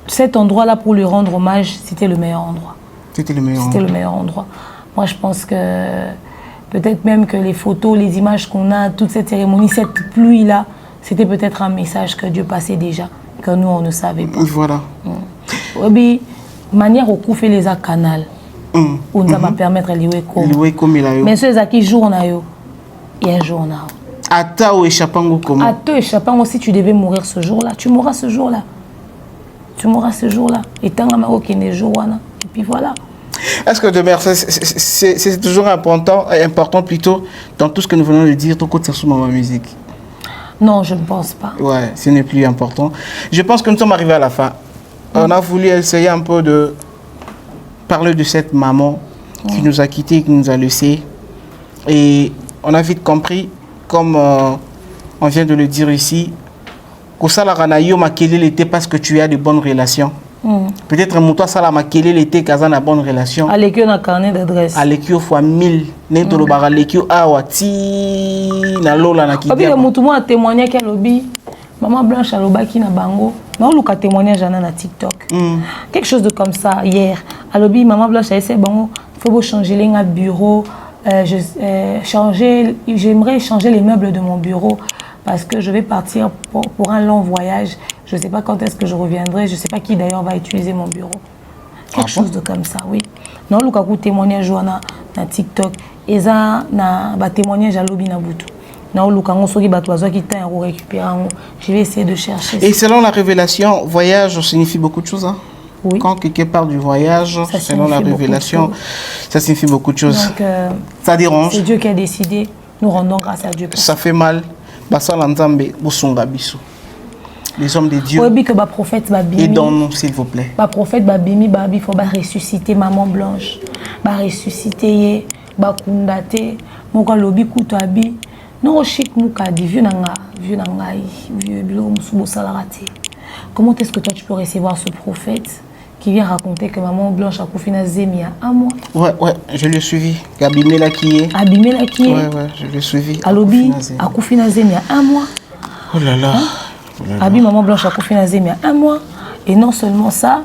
cet endroit-là, pour lui rendre hommage, c'était le meilleur endroit. C'était le meilleur endroit. Moi, je pense que peut-être même que les photos, les images qu'on a, toute cette cérémonie, cette pluie-là, c'était peut-être un message que Dieu passait déjà, que nous, on ne savait pas. Voilà. Oui, manière au coup fait les canal. Où nous va permettre de louer comme. Mais ceux qui jouent, il y a un jour. Ata ou échappant comment? Ata échappant aussi, tu devais mourir ce jour-là. Tu mourras ce jour-là. Tu mourras ce jour-là. Et tant que tu es jour, et puis voilà. Est-ce que demeure, c'est toujours important plutôt dans tout ce que nous venons de dire, tout côté sur ma musique? Non, je ne pense pas. Ouais, ce n'est plus important. Je pense que nous sommes arrivés à la fin. On a voulu essayer un peu de parler de cette maman qui nous a quittés, qui nous a laissés. Et on a vite compris, comme on vient de le dire ici, que ça la ranayo makele l'été parce que tu as de bonnes relations. Peut-être que ça la makele l'été parce que tu as de bonnes relations. À l'équipe, on a carnet d'adresse. À l'équipe, fois 1000. N'est-ce pas l'équipe awati na lola na kidi. Puis le mouton a témoigné qu'elle lobby. Maman Blanche a lobaki na bango. Non, le cas témoignage na TikTok. Quelque chose de comme ça hier. À lobby, maman Blanche a essayé bango. Faut changer les bureau. J'aimerais changer les meubles de mon bureau parce que je vais partir pour un long voyage. Je ne sais pas quand est-ce que je reviendrai. Je ne sais pas qui d'ailleurs va utiliser mon bureau. Quelque chose de comme ça, oui. Non, le cas témoignage na TikTok. Et ça, na témoignage à lobby na butu. Non, le cas qui batoiso qui t'a récupéré. Je vais essayer de chercher. Et selon la révélation, voyage signifie beaucoup de choses, hein? Oui. Quand quelqu'un parle du voyage, ça selon la révélation, ça signifie beaucoup de choses. Donc, ça dérange. C'est Dieu qui a décidé. Nous rendons grâce à Dieu. Ça fait mal. Les hommes de Dieu. Oui, que le prophète aidons-nous, s'il vous plaît. Le prophète il faut ressusciter maman Blanche. Ressusciter, kundate, moka lobi kutabi. Non, chic muka di vieux nanga, vieux bilo musubo salarate. Comment est-ce que toi tu peux recevoir ce prophète qui vient raconter que maman Blanche a couffé na Zemi il y a un mois. Ouais, je l'ai suivi. Abimé la qui est. Abimé la qui est. Ouais, je l'ai suivi. Alobi a couffé na Zemi il y a un mois. Oh là là. Abi maman Blanche a couffé na Zemi il y a un mois. Et non seulement ça,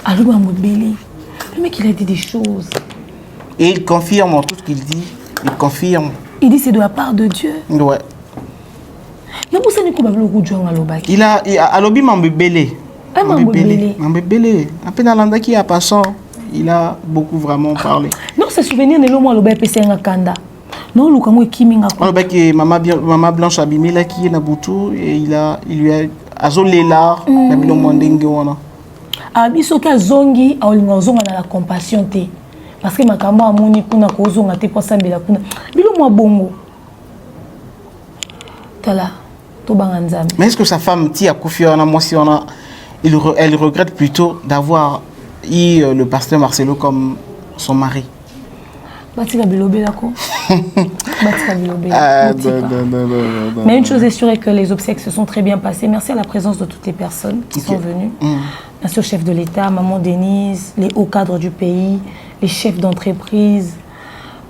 Alobi a mobélé. Le mec, il a dit des choses. Et il confirme tout ce qu'il dit. Il confirme. Il dit c'est de la part de Dieu. Ouais. Il a Alobi Mambébélé. Mambébélé. Un peu dans l'anda qui a passant. Il a beaucoup vraiment parlé. Non, ce souvenir n'est pas moi le PC en Kanda. Non, le Kamou Kiminga. Maman Blanche abimé là qui est na Boutou et il lui a azolé là. La bilo mandenge wana. Abisoka zongi aolinga zonga na la compassion te. Parce que makamba amoni kuna ko zonga te pour sambela kuna. Bilo moi bongo. Tala. Mais est-ce que sa femme, Tia Koufiona, moi si elle regrette plutôt d'avoir eu le pasteur Marcelo comme son mari? Mais une chose est sûre est que les obsèques se sont très bien passées. Merci à la présence de toutes les personnes qui sont venues. Merci au chef de l'État, maman Denise, les hauts cadres du pays, les chefs d'entreprise,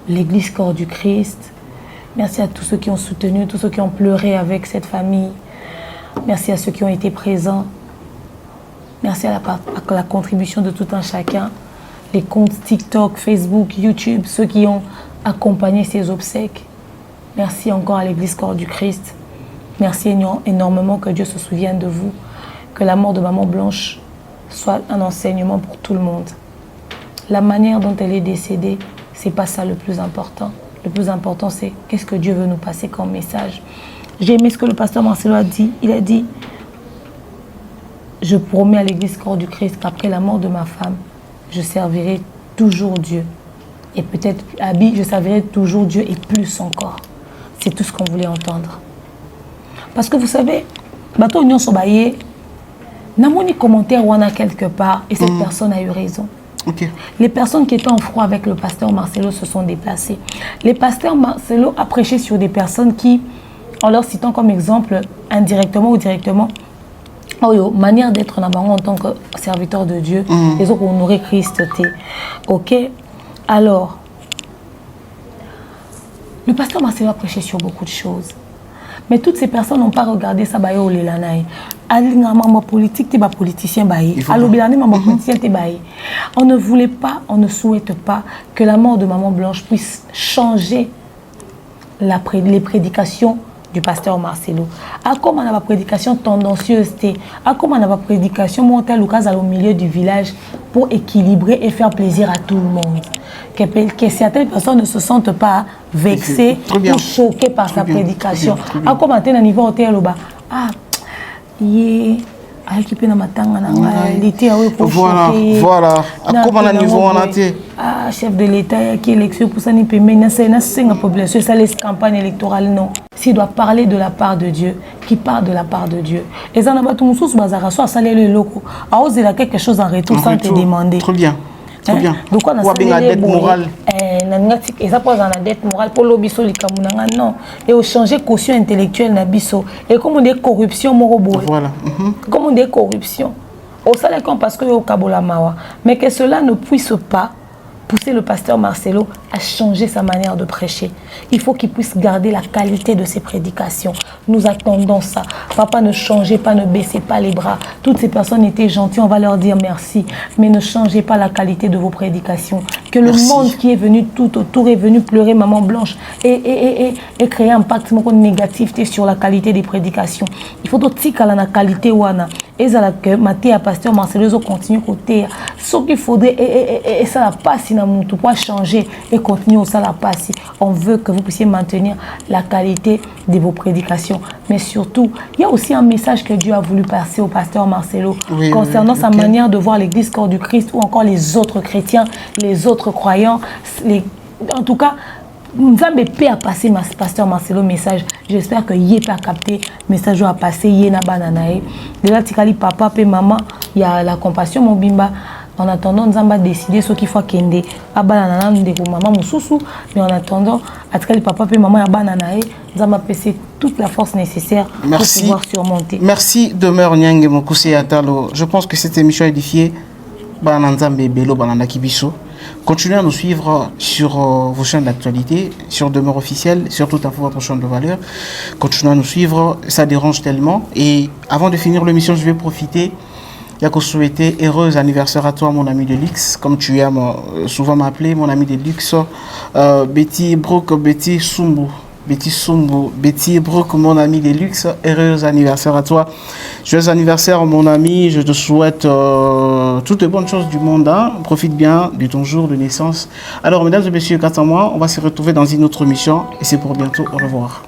l'église Corps du Christ. Merci à tous ceux qui ont soutenu, tous ceux qui ont pleuré avec cette famille. Merci à ceux qui ont été présents. Merci à la contribution de tout un chacun. Les comptes TikTok, Facebook, YouTube, ceux qui ont accompagné ces obsèques. Merci encore à l'église Corps du Christ. Merci énormément, que Dieu se souvienne de vous. Que la mort de maman Blanche soit un enseignement pour tout le monde. La manière dont elle est décédée, c'est pas ça le plus important. Le plus important, c'est qu'est-ce que Dieu veut nous passer comme message. J'ai aimé ce que le pasteur Marcelo a dit. Il a dit, je promets à l'église Corps du Christ qu'après la mort de ma femme, je servirai toujours Dieu. Et peut-être, Abi, je servirai toujours Dieu et plus encore. C'est tout ce qu'on voulait entendre. Parce que vous savez, bateau union sobaye, n'a mon commentaire ou en a quelque part, et cette personne a eu raison. Okay. Les personnes qui étaient en froid avec le pasteur Marcelo se sont déplacées. Le pasteur Marcelo a prêché sur des personnes qui, en leur citant comme exemple, indirectement ou directement, manière d'être en tant que serviteur de Dieu, les autres honorer Christ. Ok. Alors, le pasteur Marcelo a prêché sur beaucoup de choses. Mais toutes ces personnes n'ont pas regardé ça. On ne voulait pas, on ne souhaite pas que la mort de maman Blanche puisse changer les prédications du pasteur Marcelo. À comment on a la prédication tendancieuse, à comment on a la prédication montée au milieu du village pour équilibrer et faire plaisir à tout le monde. Que certaines personnes ne se sentent pas vexées ou choquées par sa prédication. À comment on a niveau hôtel ah, voilà. À comment on a niveau on a ah, chef de l'État qui élection pour ça n'y peut mais la population ça laisse campagne électorale non. S'il doit parler de la part de Dieu, qui parle de la part de Dieu. Et ça n'a pas tout le monde bazar soit saler le locaux. A osé quelque chose en retour sans te demander. Très bien. Très bien. Donc on a la dette morale. Et ça pose la dette morale pour l'obiso likamunanga non. Et au changer caution intellectuelle na biso. Et comme on dit corruption morobo. Voilà. Comme on dit corruption. Au salaire parce que au kabola mawa. Mais que cela ne puisse pas pousser le pasteur Marcelo à changer sa manière de prêcher. Il faut qu'il puisse garder la qualité de ses prédications. Nous attendons ça. Papa, ne changez pas, ne baissez pas les bras. Toutes ces personnes étaient gentilles, on va leur dire merci. Mais ne changez pas la qualité de vos prédications. Que le monde qui est venu tout autour est venu pleurer maman Blanche et créer un impact négatif sur la qualité des prédications. Il faut aussi que la qualité wana. Et ça que Mathieu pasteur Marcelo continue côté. Ce qu'il faudrait et ça la passe pour pouvoir changer et continuer au ça la passe. On veut que vous puissiez maintenir la qualité de vos prédications. Mais surtout, il y a aussi un message que Dieu a voulu passer au pasteur Marcelo concernant sa manière de voir l'église Corps du Christ ou encore les autres chrétiens, les autres croyants. En tout cas, nous avons pas passer pasteur Marcelo message. J'espère que Yé a capté message à passer Yé na bananae. Déjà tikali papa et maman, il y a la compassion mon bimba. En attendant, nous avons décidé ce qu'il faut kende. Abanana ndeko maman mususu, mais en attendant, atikali papa et maman ya bananae, nous avons passé toute la force nécessaire pour pouvoir surmonter. Merci demeure Nyang Mokoussi Atalo. Je pense que cette émission est édifiée Continuez à nous suivre sur vos chaînes d'actualité, sur Demeure Officielle, sur Tout à fait votre chaîne de valeur. Continuez à nous suivre, ça dérange tellement. Et avant de finir l'émission, je vais profiter. Il y a qu'à souhaiter heureux anniversaire à toi, mon ami de luxe, comme tu aimes souvent m'appeler, mon ami de luxe, Betty Brook, Betty Sumbu. Betty Brook, mon ami de luxe, heureux anniversaire à toi. Joyeux anniversaire, mon ami. Je te souhaite toutes les bonnes choses du monde. Hein. Profite bien de ton jour de naissance. Alors, mesdames et messieurs, quant à moi, on va se retrouver dans une autre émission et c'est pour bientôt. Au revoir.